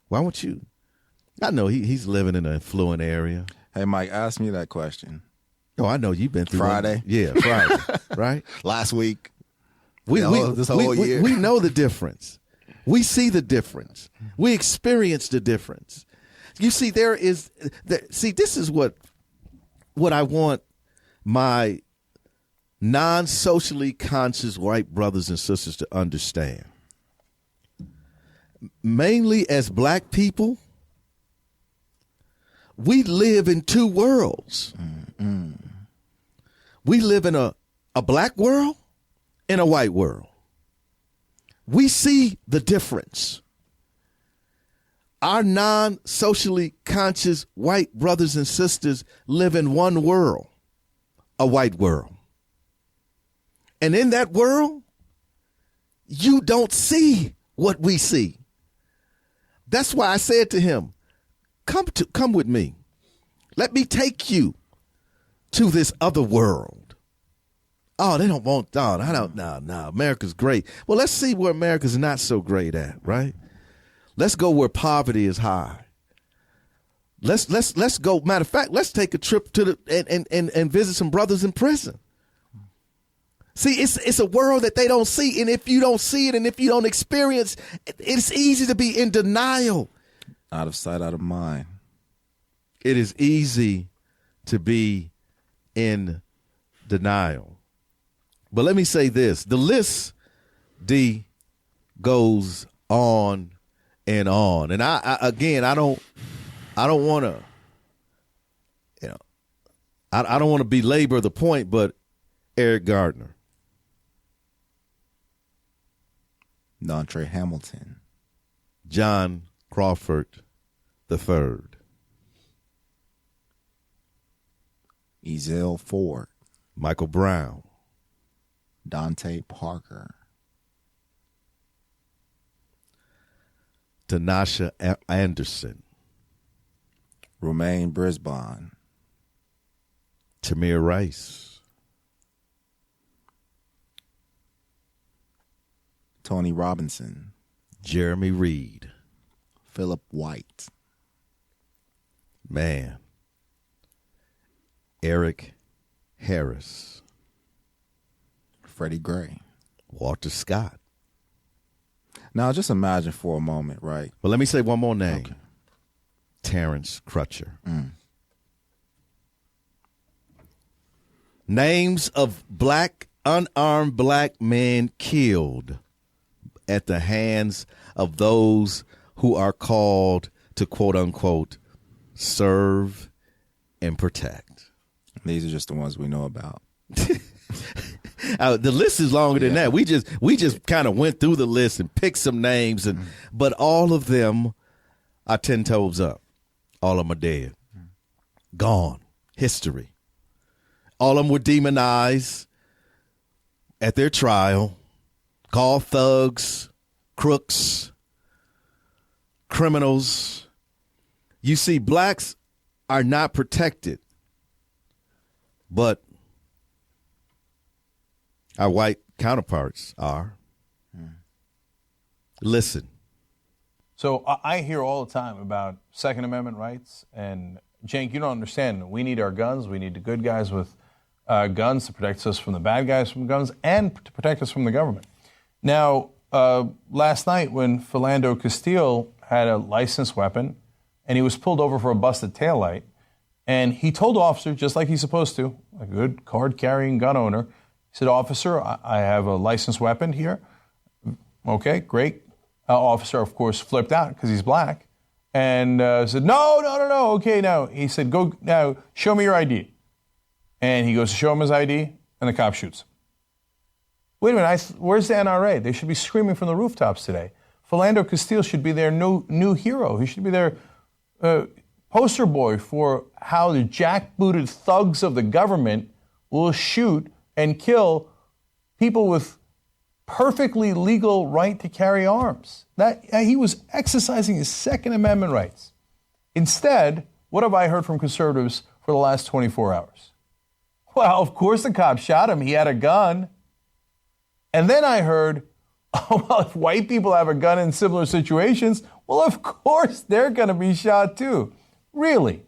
Why won't you? I know he's living in an affluent area. Hey, Mike, ask me that question. Oh, I know you've been through Friday. One. Yeah, Friday, right? Last week. This whole year. We know the difference. We see the difference. We experience the difference. You see, this is what I want my non-socially conscious white brothers and sisters to understand. mainly as black people, we live in two worlds. We live in a black world and a white world. We see the difference. Our non-socially conscious white brothers and sisters live in one world, a white world. And in that world, you don't see what we see. That's why I said to him, come with me. Let me take you to this other world. Oh, they don't want, no, America's great. Well, let's see where America's not so great at, right? Let's go where poverty is high. Let's go. Matter of fact, let's take a trip to and visit some brothers in prison. See, it's a world that they don't see, and if you don't see it, and if you don't experience, it's easy to be in denial. Out of sight, out of mind. It is easy to be in denial. But let me say this: the list, D, goes on and on, and I don't want to, I don't want to belabor the point, but Eric Gardner, Dontre Hamilton, John Crawford III, Ezell Ford, Michael Brown, Dante Parker, Tanasha Anderson, Romaine Brisbane, Tamir Rice, Tony Robinson, Jeremy Reed, Philip White, Eric Harris, Freddie Gray, Walter Scott. Now, just imagine for a moment, right? But let me say one more name. Okay. Terrence Crutcher. Names of unarmed black men killed at the hands of those who are called to, quote unquote, serve and protect. These are just the ones we know about. The list is longer than that. We just kind of went through the list and picked some names, but all of them are 10 toes up. All of them are dead, gone, history. All of them were demonized at their trial, called thugs, crooks, criminals. You see, blacks are not protected, but our white counterparts are. Listen. So I hear all the time about Second Amendment rights, and Cenk, you don't understand. We need our guns. We need the good guys with guns to protect us from the bad guys from guns and to protect us from the government. Now, last night when Philando Castile had a licensed weapon and he was pulled over for a busted taillight, and he told the officer, just like he's supposed to, a good card-carrying gun owner, he said, "Officer, I have a licensed weapon here." Okay, great. Officer, of course, flipped out because he's black and said, no. Okay, now. He said, "Go now, show me your ID." And he goes to show him his ID, and the cop shoots him. Wait a minute, where's the NRA? They should be screaming from the rooftops today. Philando Castile should be their new hero. He should be their poster boy for how the jackbooted thugs of the government will shoot and kill people with perfectly legal right to carry arms. That he was exercising his Second Amendment rights. Instead, what have I heard from conservatives for the last 24 hours? Well, of course the cop shot him. He had a gun. And then I heard, oh, well, if white people have a gun in similar situations, well, of course they're going to be shot too. Really?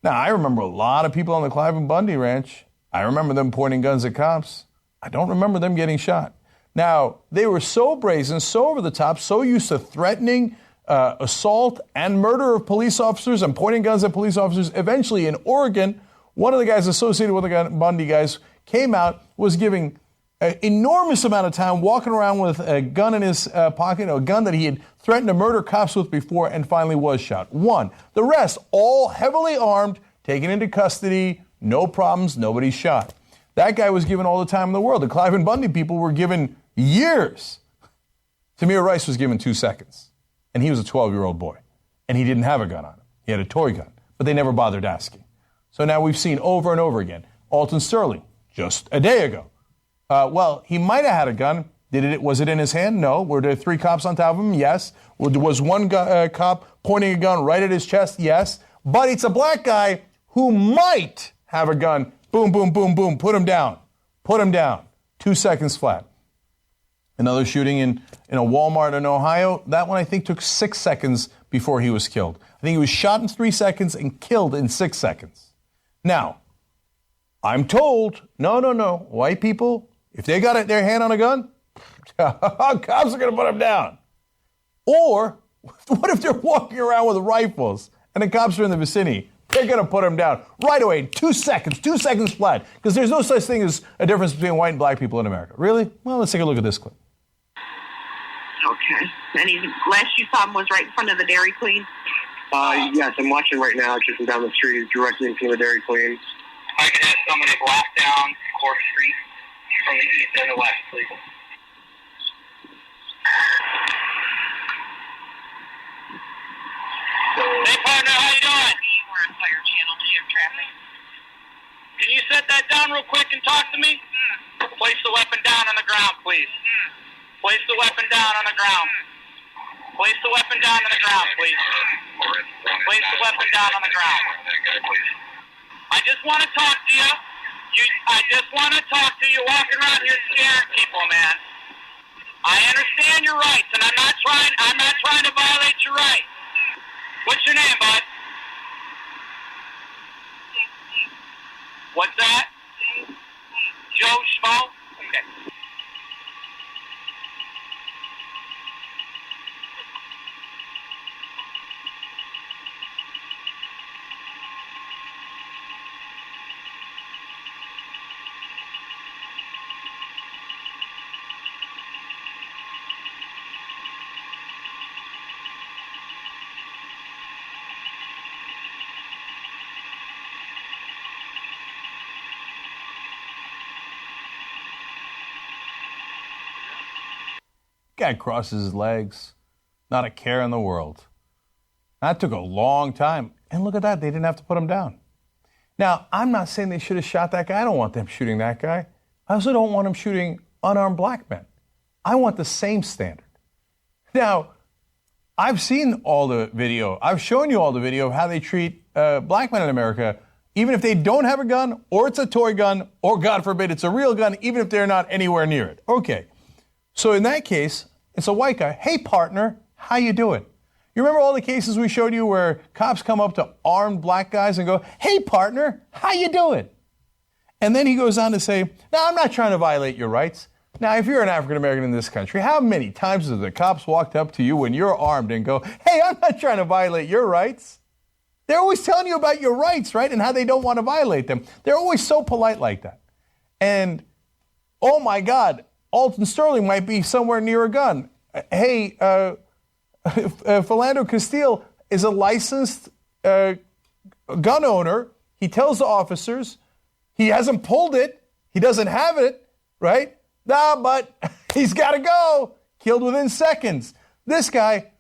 Now, I remember a lot of people on the Clive and Bundy ranch. I remember them pointing guns at cops. I don't remember them getting shot. Now, they were so brazen, so over the top, so used to threatening assault and murder of police officers and pointing guns at police officers. Eventually, in Oregon, one of the guys associated with the Bundy guys came out, was giving an enormous amount of time walking around with a gun in his pocket, a gun that he had threatened to murder cops with before and finally was shot. One. The rest, all heavily armed, taken into custody, no problems, nobody shot. That guy was given all the time in the world. The Clive and Bundy people were given years. Tamir Rice was given 2 seconds. And he was a 12-year-old boy. And he didn't have a gun on him. He had a toy gun. But they never bothered asking. So now we've seen over and over again. Alton Sterling, just a day ago. Well, he might have had a gun. Was it in his hand? No. Were there 3 cops on top of him? Yes. Was one cop pointing a gun right at his chest? Yes. But it's a black guy who might have a gun. Boom, boom, boom, boom. Put him down. Put him down. 2 seconds flat. Another shooting in a Walmart in Ohio. That one, I think, took 6 seconds before he was killed. I think he was shot in 3 seconds and killed in 6 seconds. Now, I'm told, no. White people, if they got their hand on a gun, cops are going to put them down. Or, what if they're walking around with rifles and the cops are in the vicinity? They're going to put them down right away, 2 seconds flat, because there's no such thing as a difference between white and black people in America. Really? Well, let's take a look at this clip. Okay. And last you saw him was right in front of the Dairy Queen? Yes, I'm watching right now, just down the street, directly in front of the Dairy Queen. I can have somebody block down Court Street from the east and the west, please. Hey, partner, how you doing? We're on Fire Channel. Do you have traffic? Can you set that down real quick and talk to me? Place the weapon down on the ground, please. Place the weapon down on the ground. Place the weapon down on the ground, please. Place the weapon down on the ground. I just want to talk to you. I just want to talk to you walking around here scaring people, man. I understand your rights, and I'm not trying to violate your rights. What's your name, bud? What's that? Joe Schmo? Okay. Guy crosses his legs, not a care in the world. That took a long time. And look at that, they didn't have to put him down. Now, I'm not saying they should have shot that guy. I don't want them shooting that guy. I also don't want them shooting unarmed black men. I want the same standard. Now, I've seen all the video. I've shown you all the video of how they treat black men in America, even if they don't have a gun, or it's a toy gun, or God forbid it's a real gun, even if they're not anywhere near it. Okay. So in that case, it's a white guy. Hey, partner, how you doing? You remember all the cases we showed you where cops come up to armed black guys and go, hey, partner, how you doing? And then he goes on to say, no, I'm not trying to violate your rights. Now, if you're an African American in this country, how many times have the cops walked up to you when you're armed and go, hey, I'm not trying to violate your rights? They're always telling you about your rights, right? And how they don't want to violate them. They're always so polite like that. And, oh my God, Alton Sterling might be somewhere near a gun. Hey, Philando Castile is a licensed gun owner. He tells the officers he hasn't pulled it. He doesn't have it, right? Nah, but he's got to go. Killed within seconds. This guy,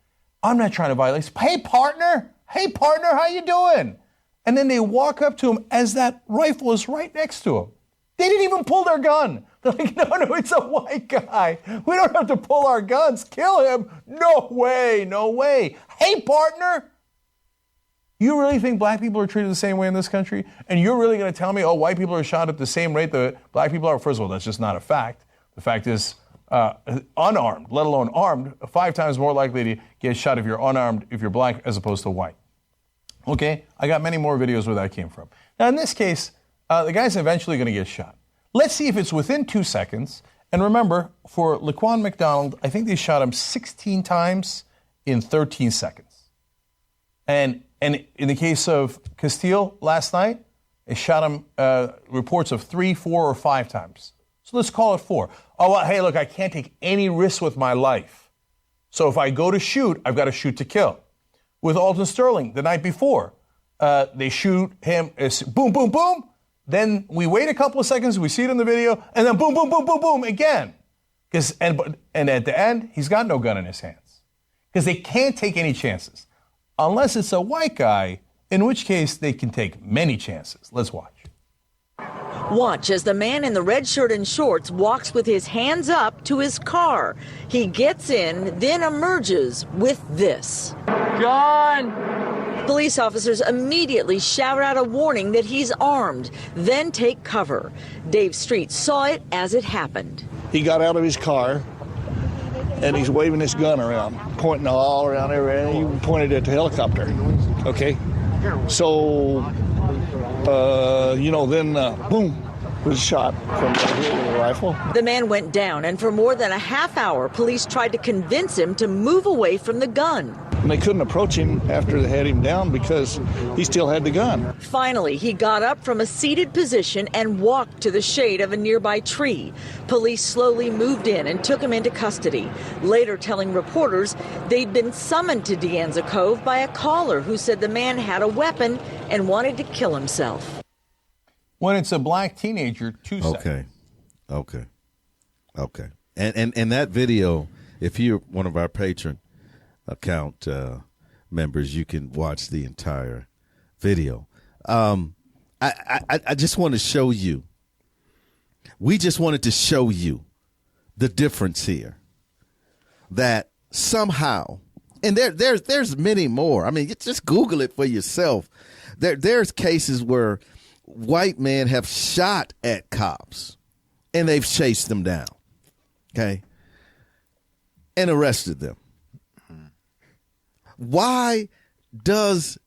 I'm not trying to violate. Hey, partner, how you doing? And then they walk up to him as that rifle is right next to him. They didn't even pull their gun. They're like, no, it's a white guy. We don't have to pull our guns. Kill him. No way. Hey, partner. You really think black people are treated the same way in this country? And you're really going to tell me, white people are shot at the same rate that black people are? First of all, that's just not a fact. The fact is, unarmed, let alone armed, 5 times more likely to get shot if you're unarmed, if you're black, as opposed to white. Okay? I got many more videos where that came from. Now, in this case, the guy's eventually going to get shot. Let's see if it's within 2 seconds. And remember, for Laquan McDonald, I think they shot him 16 times in 13 seconds. And in the case of Castile last night, they shot him reports of 3, 4, or 5 times So let's call it 4. Oh, well, hey, look, I can't take any risks with my life. So if I go to shoot, I've got to shoot to kill. With Alton Sterling, the night before, they shoot him, boom, boom, boom. Then we wait a couple of seconds, we see it in the video, and then boom, boom, boom, boom, boom again. And at the end, he's got no gun in his hands. Because they can't take any chances. Unless it's a white guy, in which case they can take many chances. Let's watch. Watch as the man in the red shirt and shorts walks with his hands up to his car. He gets in, then emerges with this. Gun! Police officers immediately shout out a warning that he's armed, then take cover. Dave Street saw it as it happened. He got out of his car, and he's waving his gun around, pointing all around everywhere. He even pointed at the helicopter. Okay? So, then boom, was shot from the rifle. The man went down, and for more than a half hour, police tried to convince him to move away from the gun. And they couldn't approach him after they had him down because he still had the gun. Finally, he got up from a seated position and walked to the shade of a nearby tree. Police slowly moved in and took him into custody, later telling reporters they'd been summoned to De Anza Cove by a caller who said the man had a weapon and wanted to kill himself. When it's a black teenager, 2 seconds. Okay. And that video, if you're one of our patron account members, you can watch the entire video. I just want to show you. We just wanted to show you the difference here. That somehow, and there's many more. I mean, just Google it for yourself. There's cases where white men have shot at cops and they've chased them down, okay, and arrested them. Why does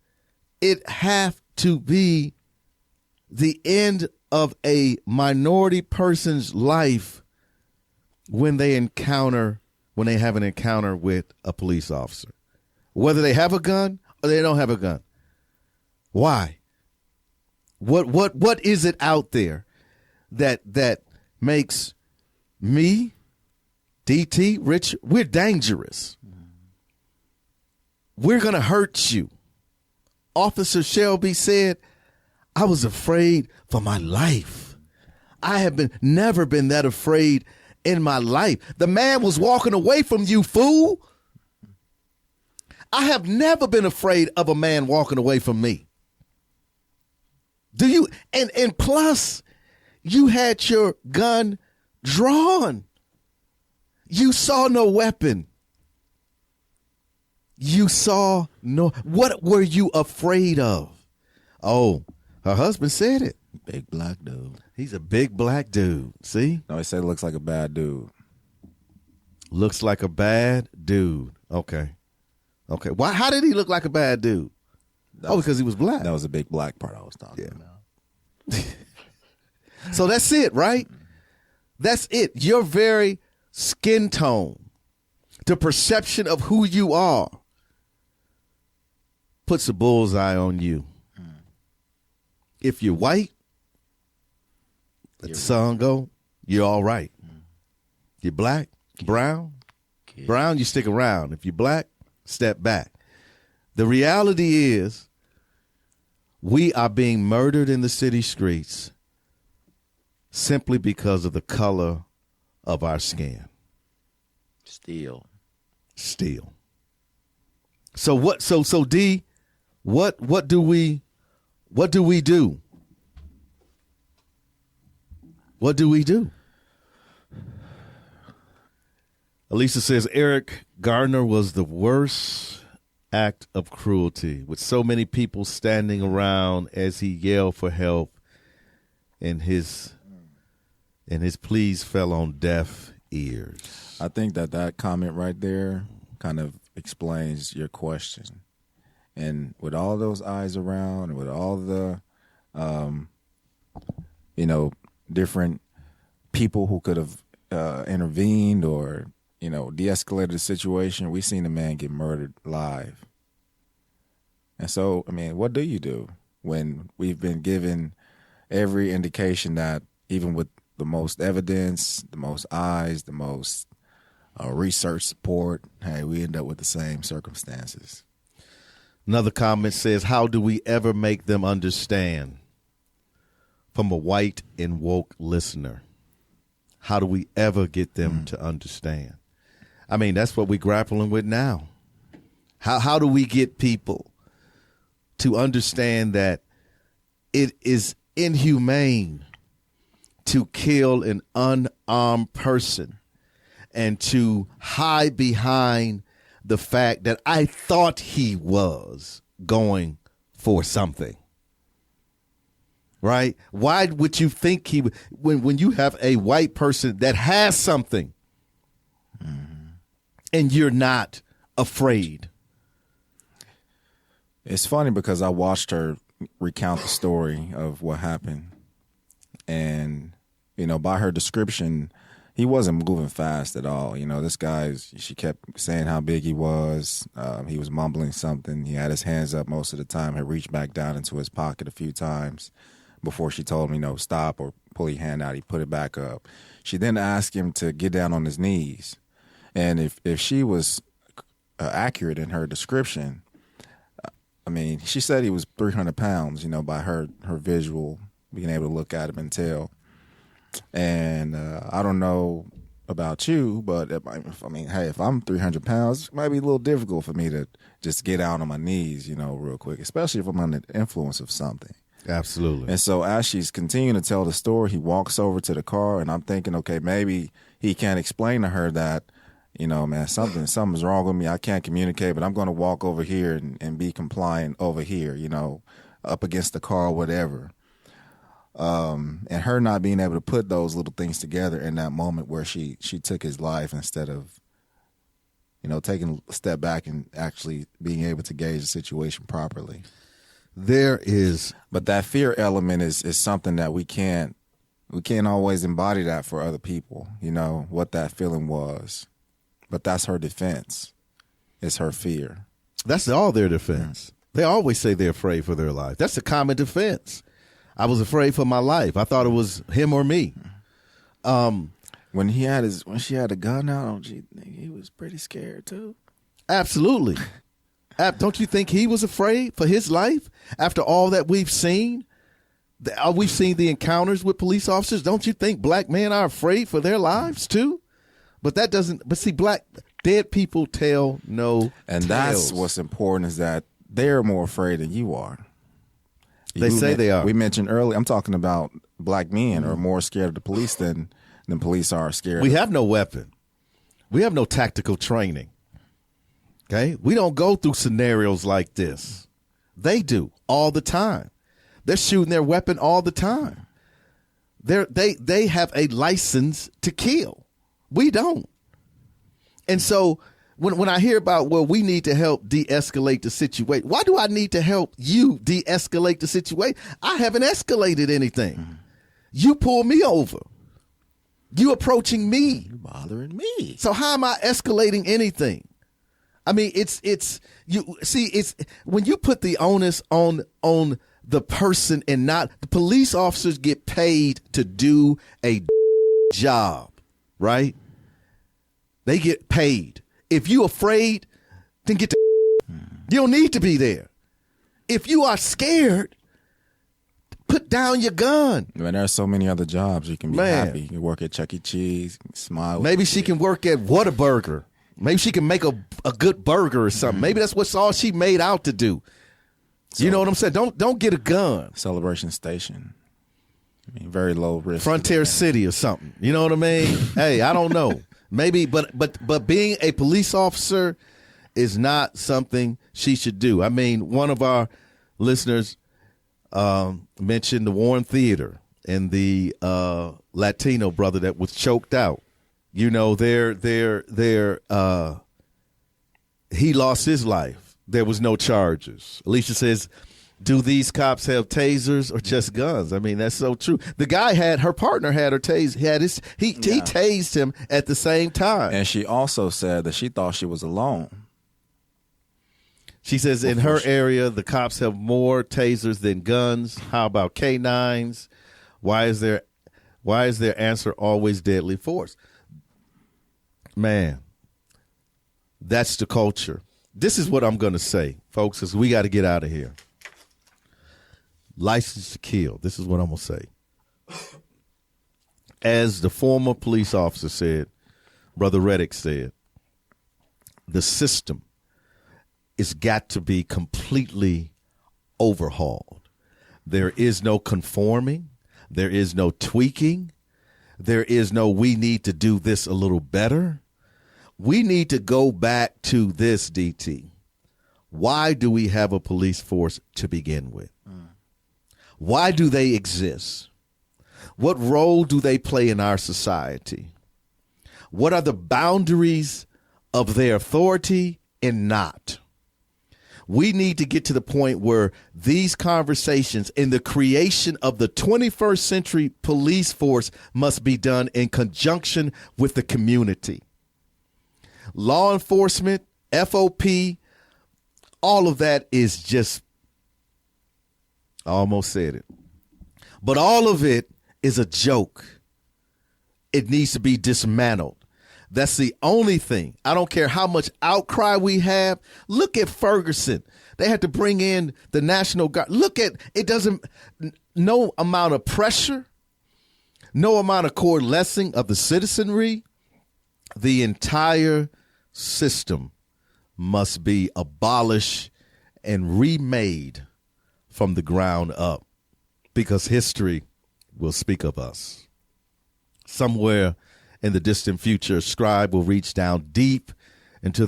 it have to be the end of a minority person's life when they have an encounter with a police officer, whether they have a gun or they don't have a gun? Why? What is it out there that makes me, DT, Rich, we're dangerous? We're going to hurt you. Officer Shelby said, I was afraid for my life. I have never been that afraid in my life. The man was walking away from you, fool. I have never been afraid of a man walking away from me. Do you? And plus, you had your gun drawn. You saw no weapon. You saw no. What were you afraid of? Oh, her husband said it. Big black dude. He's a big black dude. See? No, he said looks like a bad dude. Looks like a bad dude. Okay. Why? How did he look like a bad dude? Because he was black. That was a big black part I was talking about. So that's it, right? That's it. Your very skin tone, the perception of who you are, puts a bullseye on you. If you're white, let the sun go, you're all right. You're black, brown, you stick around. If you're black, step back. The reality is we are being murdered in the city streets simply because of the color of our skin. Steel. So what? So D, what do we do? What do we do? Elisa says Eric Gardner was the worst act of cruelty, with so many people standing around as he yelled for help, and his pleas fell on deaf ears. I think that comment right there kind of explains your question. And with all those eyes around, with all the, different people who could have intervened or, de-escalated the situation, we seen a man get murdered live. And so, what do you do when we've been given every indication that even with the most evidence, the most eyes, the most research support, hey, we end up with the same circumstances. Another comment says, how do we ever make them understand? From a white and woke listener. How do we ever get them to understand? I mean, that's what we're grappling with now. How do we get people to understand that it is inhumane to kill an unarmed person and to hide behind the fact that I thought he was going for something? Right? Why would you think he would, when you have a white person that has something and you're not afraid? It's funny because I watched her recount the story of what happened. And, you know, by her description, he wasn't moving fast at all. You know, this guy, she kept saying how big he was. He was mumbling something. He had his hands up most of the time. He reached back down into his pocket a few times before she told him, you know, stop or pull your hand out. He put it back up. She then asked him to get down on his knees. And if she was accurate in her description, I mean, she said he was 300 pounds, you know, by her visual, being able to look at him and tell. And I don't know about you, but I mean, hey, if I'm 300 pounds, it might be a little difficult for me to just get out on my knees, you know, real quick, especially if I'm under the influence of something. Absolutely. And so as she's continuing to tell the story, he walks over to the car, and I'm thinking, okay, maybe he can't explain to her that, you know, man, something's wrong with me. I can't communicate, but I'm going to walk over here and be compliant over here, you know, up against the car or whatever. And her not being able to put those little things together in that moment where she took his life instead of, you know, taking a step back and actually being able to gauge the situation properly. But that fear element is something that we can't always embody that for other people, you know, what that feeling was. But that's her defense. It's her fear. That's all their defense. They always say they're afraid for their life. That's a common defense. I was afraid for my life. I thought it was him or me. When she had a gun out, he was pretty scared too. Absolutely. Don't you think he was afraid for his life after all that we've seen? We've seen the encounters with police officers. Don't you think black men are afraid for their lives too? But see, black dead people tell no And tales. That's what's important, is that they're more afraid than you are. They say they are. We mentioned earlier, I'm talking about black men are more scared of the police than police are scared. We have no weapon. We have no tactical training. Okay? We don't go through scenarios like this. They do all the time. They're shooting their weapon all the time. They have a license to kill. We don't. And so when I hear about, well, we need to help de-escalate the situation, why do I need to help you de-escalate the situation? I haven't escalated anything. You pull me over. You approaching me. You're bothering me. So how am I escalating anything? I mean, it's when you put the onus on the person and not the police officers get paid to do a job, right? They get paid. If you afraid, then get the you don't need to be there. If you are scared, put down your gun. Man, there are so many other jobs you can be happy. You can work at Chuck E. Cheese, smile. Maybe she can work at Whataburger. Maybe she can make a good burger or something. Maybe that's what's all she made out to do. You know what I'm saying? Don't get a gun. Celebration Station. I mean, very low risk. Frontier City or something. You know what I mean? Hey, I don't know. Maybe, but being a police officer is not something she should do. I mean, one of our listeners mentioned the Warren Theater and the Latino brother that was choked out. You know, he lost his life. There was no charges. Alicia says, do these cops have tasers or just guns? I mean, that's so true. The guy her partner had her tased. He tased him at the same time. And she also said that she thought she was alone. She says in her area, the cops have more tasers than guns. How about K9s? Why is there Why is their answer always deadly force? Man, that's the culture. This is what I'm going to say, folks, because we got to get out of here. License to kill. This is what I'm going to say. As the former police officer said, Brother Reddick said, the system has got to be completely overhauled. There is no conforming. There is no tweaking. There is no, we need to do this a little better. We need to go back to this, DT. Why do we have a police force to begin with? Why do they exist? What role do they play in our society? What are the boundaries of their authority and not? We need to get to the point where these conversations in the creation of the 21st century police force must be done in conjunction with the community. Law enforcement, FOP, all of that is just, I almost said it, but all of it is a joke. It needs to be dismantled. That's the only thing. I don't care how much outcry we have. Look at Ferguson. They had to bring in the National Guard. Look at, it doesn't, no amount of pressure, no amount of coalescing of the citizenry. The entire system must be abolished and remade from the ground up, because history will speak of us. Somewhere in the distant future, a scribe will reach down deep into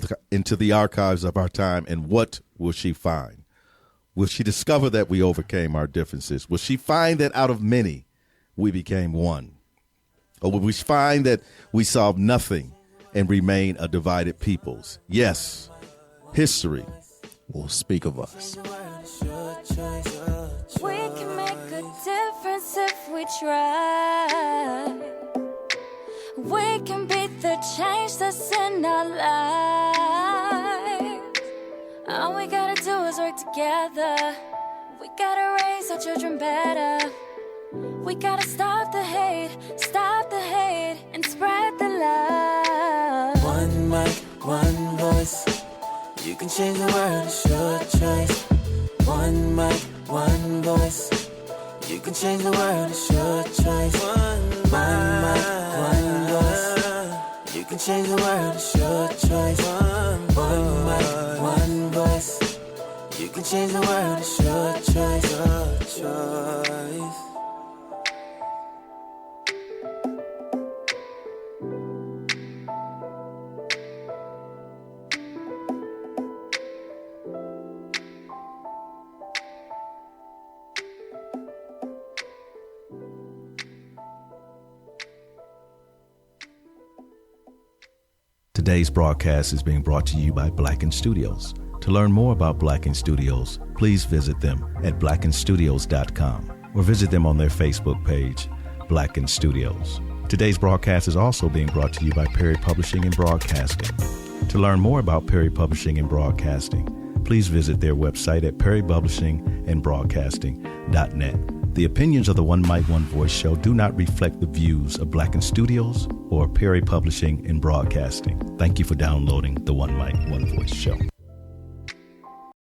the archives of our time, and what will she find? Will she discover that we overcame our differences? Will she find that out of many, we became one? Or will we find that we solved nothing and remain a divided peoples? Yes, history will speak of us. We can make a difference if we try. We can be the change that's in our lives. All we gotta do is work together. We gotta raise our children better. We gotta stop the hate, and spread the love. One mic, one voice. You can change the world, it's your choice. One mic, one voice. You can change the world, it's your choice. One mic, one voice. You can change the world, it's your choice. One mic, one voice. You can change the world, it's your choice. Your choice. Today's broadcast is being brought to you by Blacken Studios. To learn more about Blacken Studios, please visit them at blackenstudios.com or visit them on their Facebook page, Blacken Studios. Today's broadcast is also being brought to you by Perry Publishing and Broadcasting. To learn more about Perry Publishing and Broadcasting, please visit their website at perrypublishingandbroadcasting.net. The opinions of the One Mic, One Voice show do not reflect the views of Blacken Studios or Perry Publishing and Broadcasting. Thank you for downloading the One Mic, One Voice show.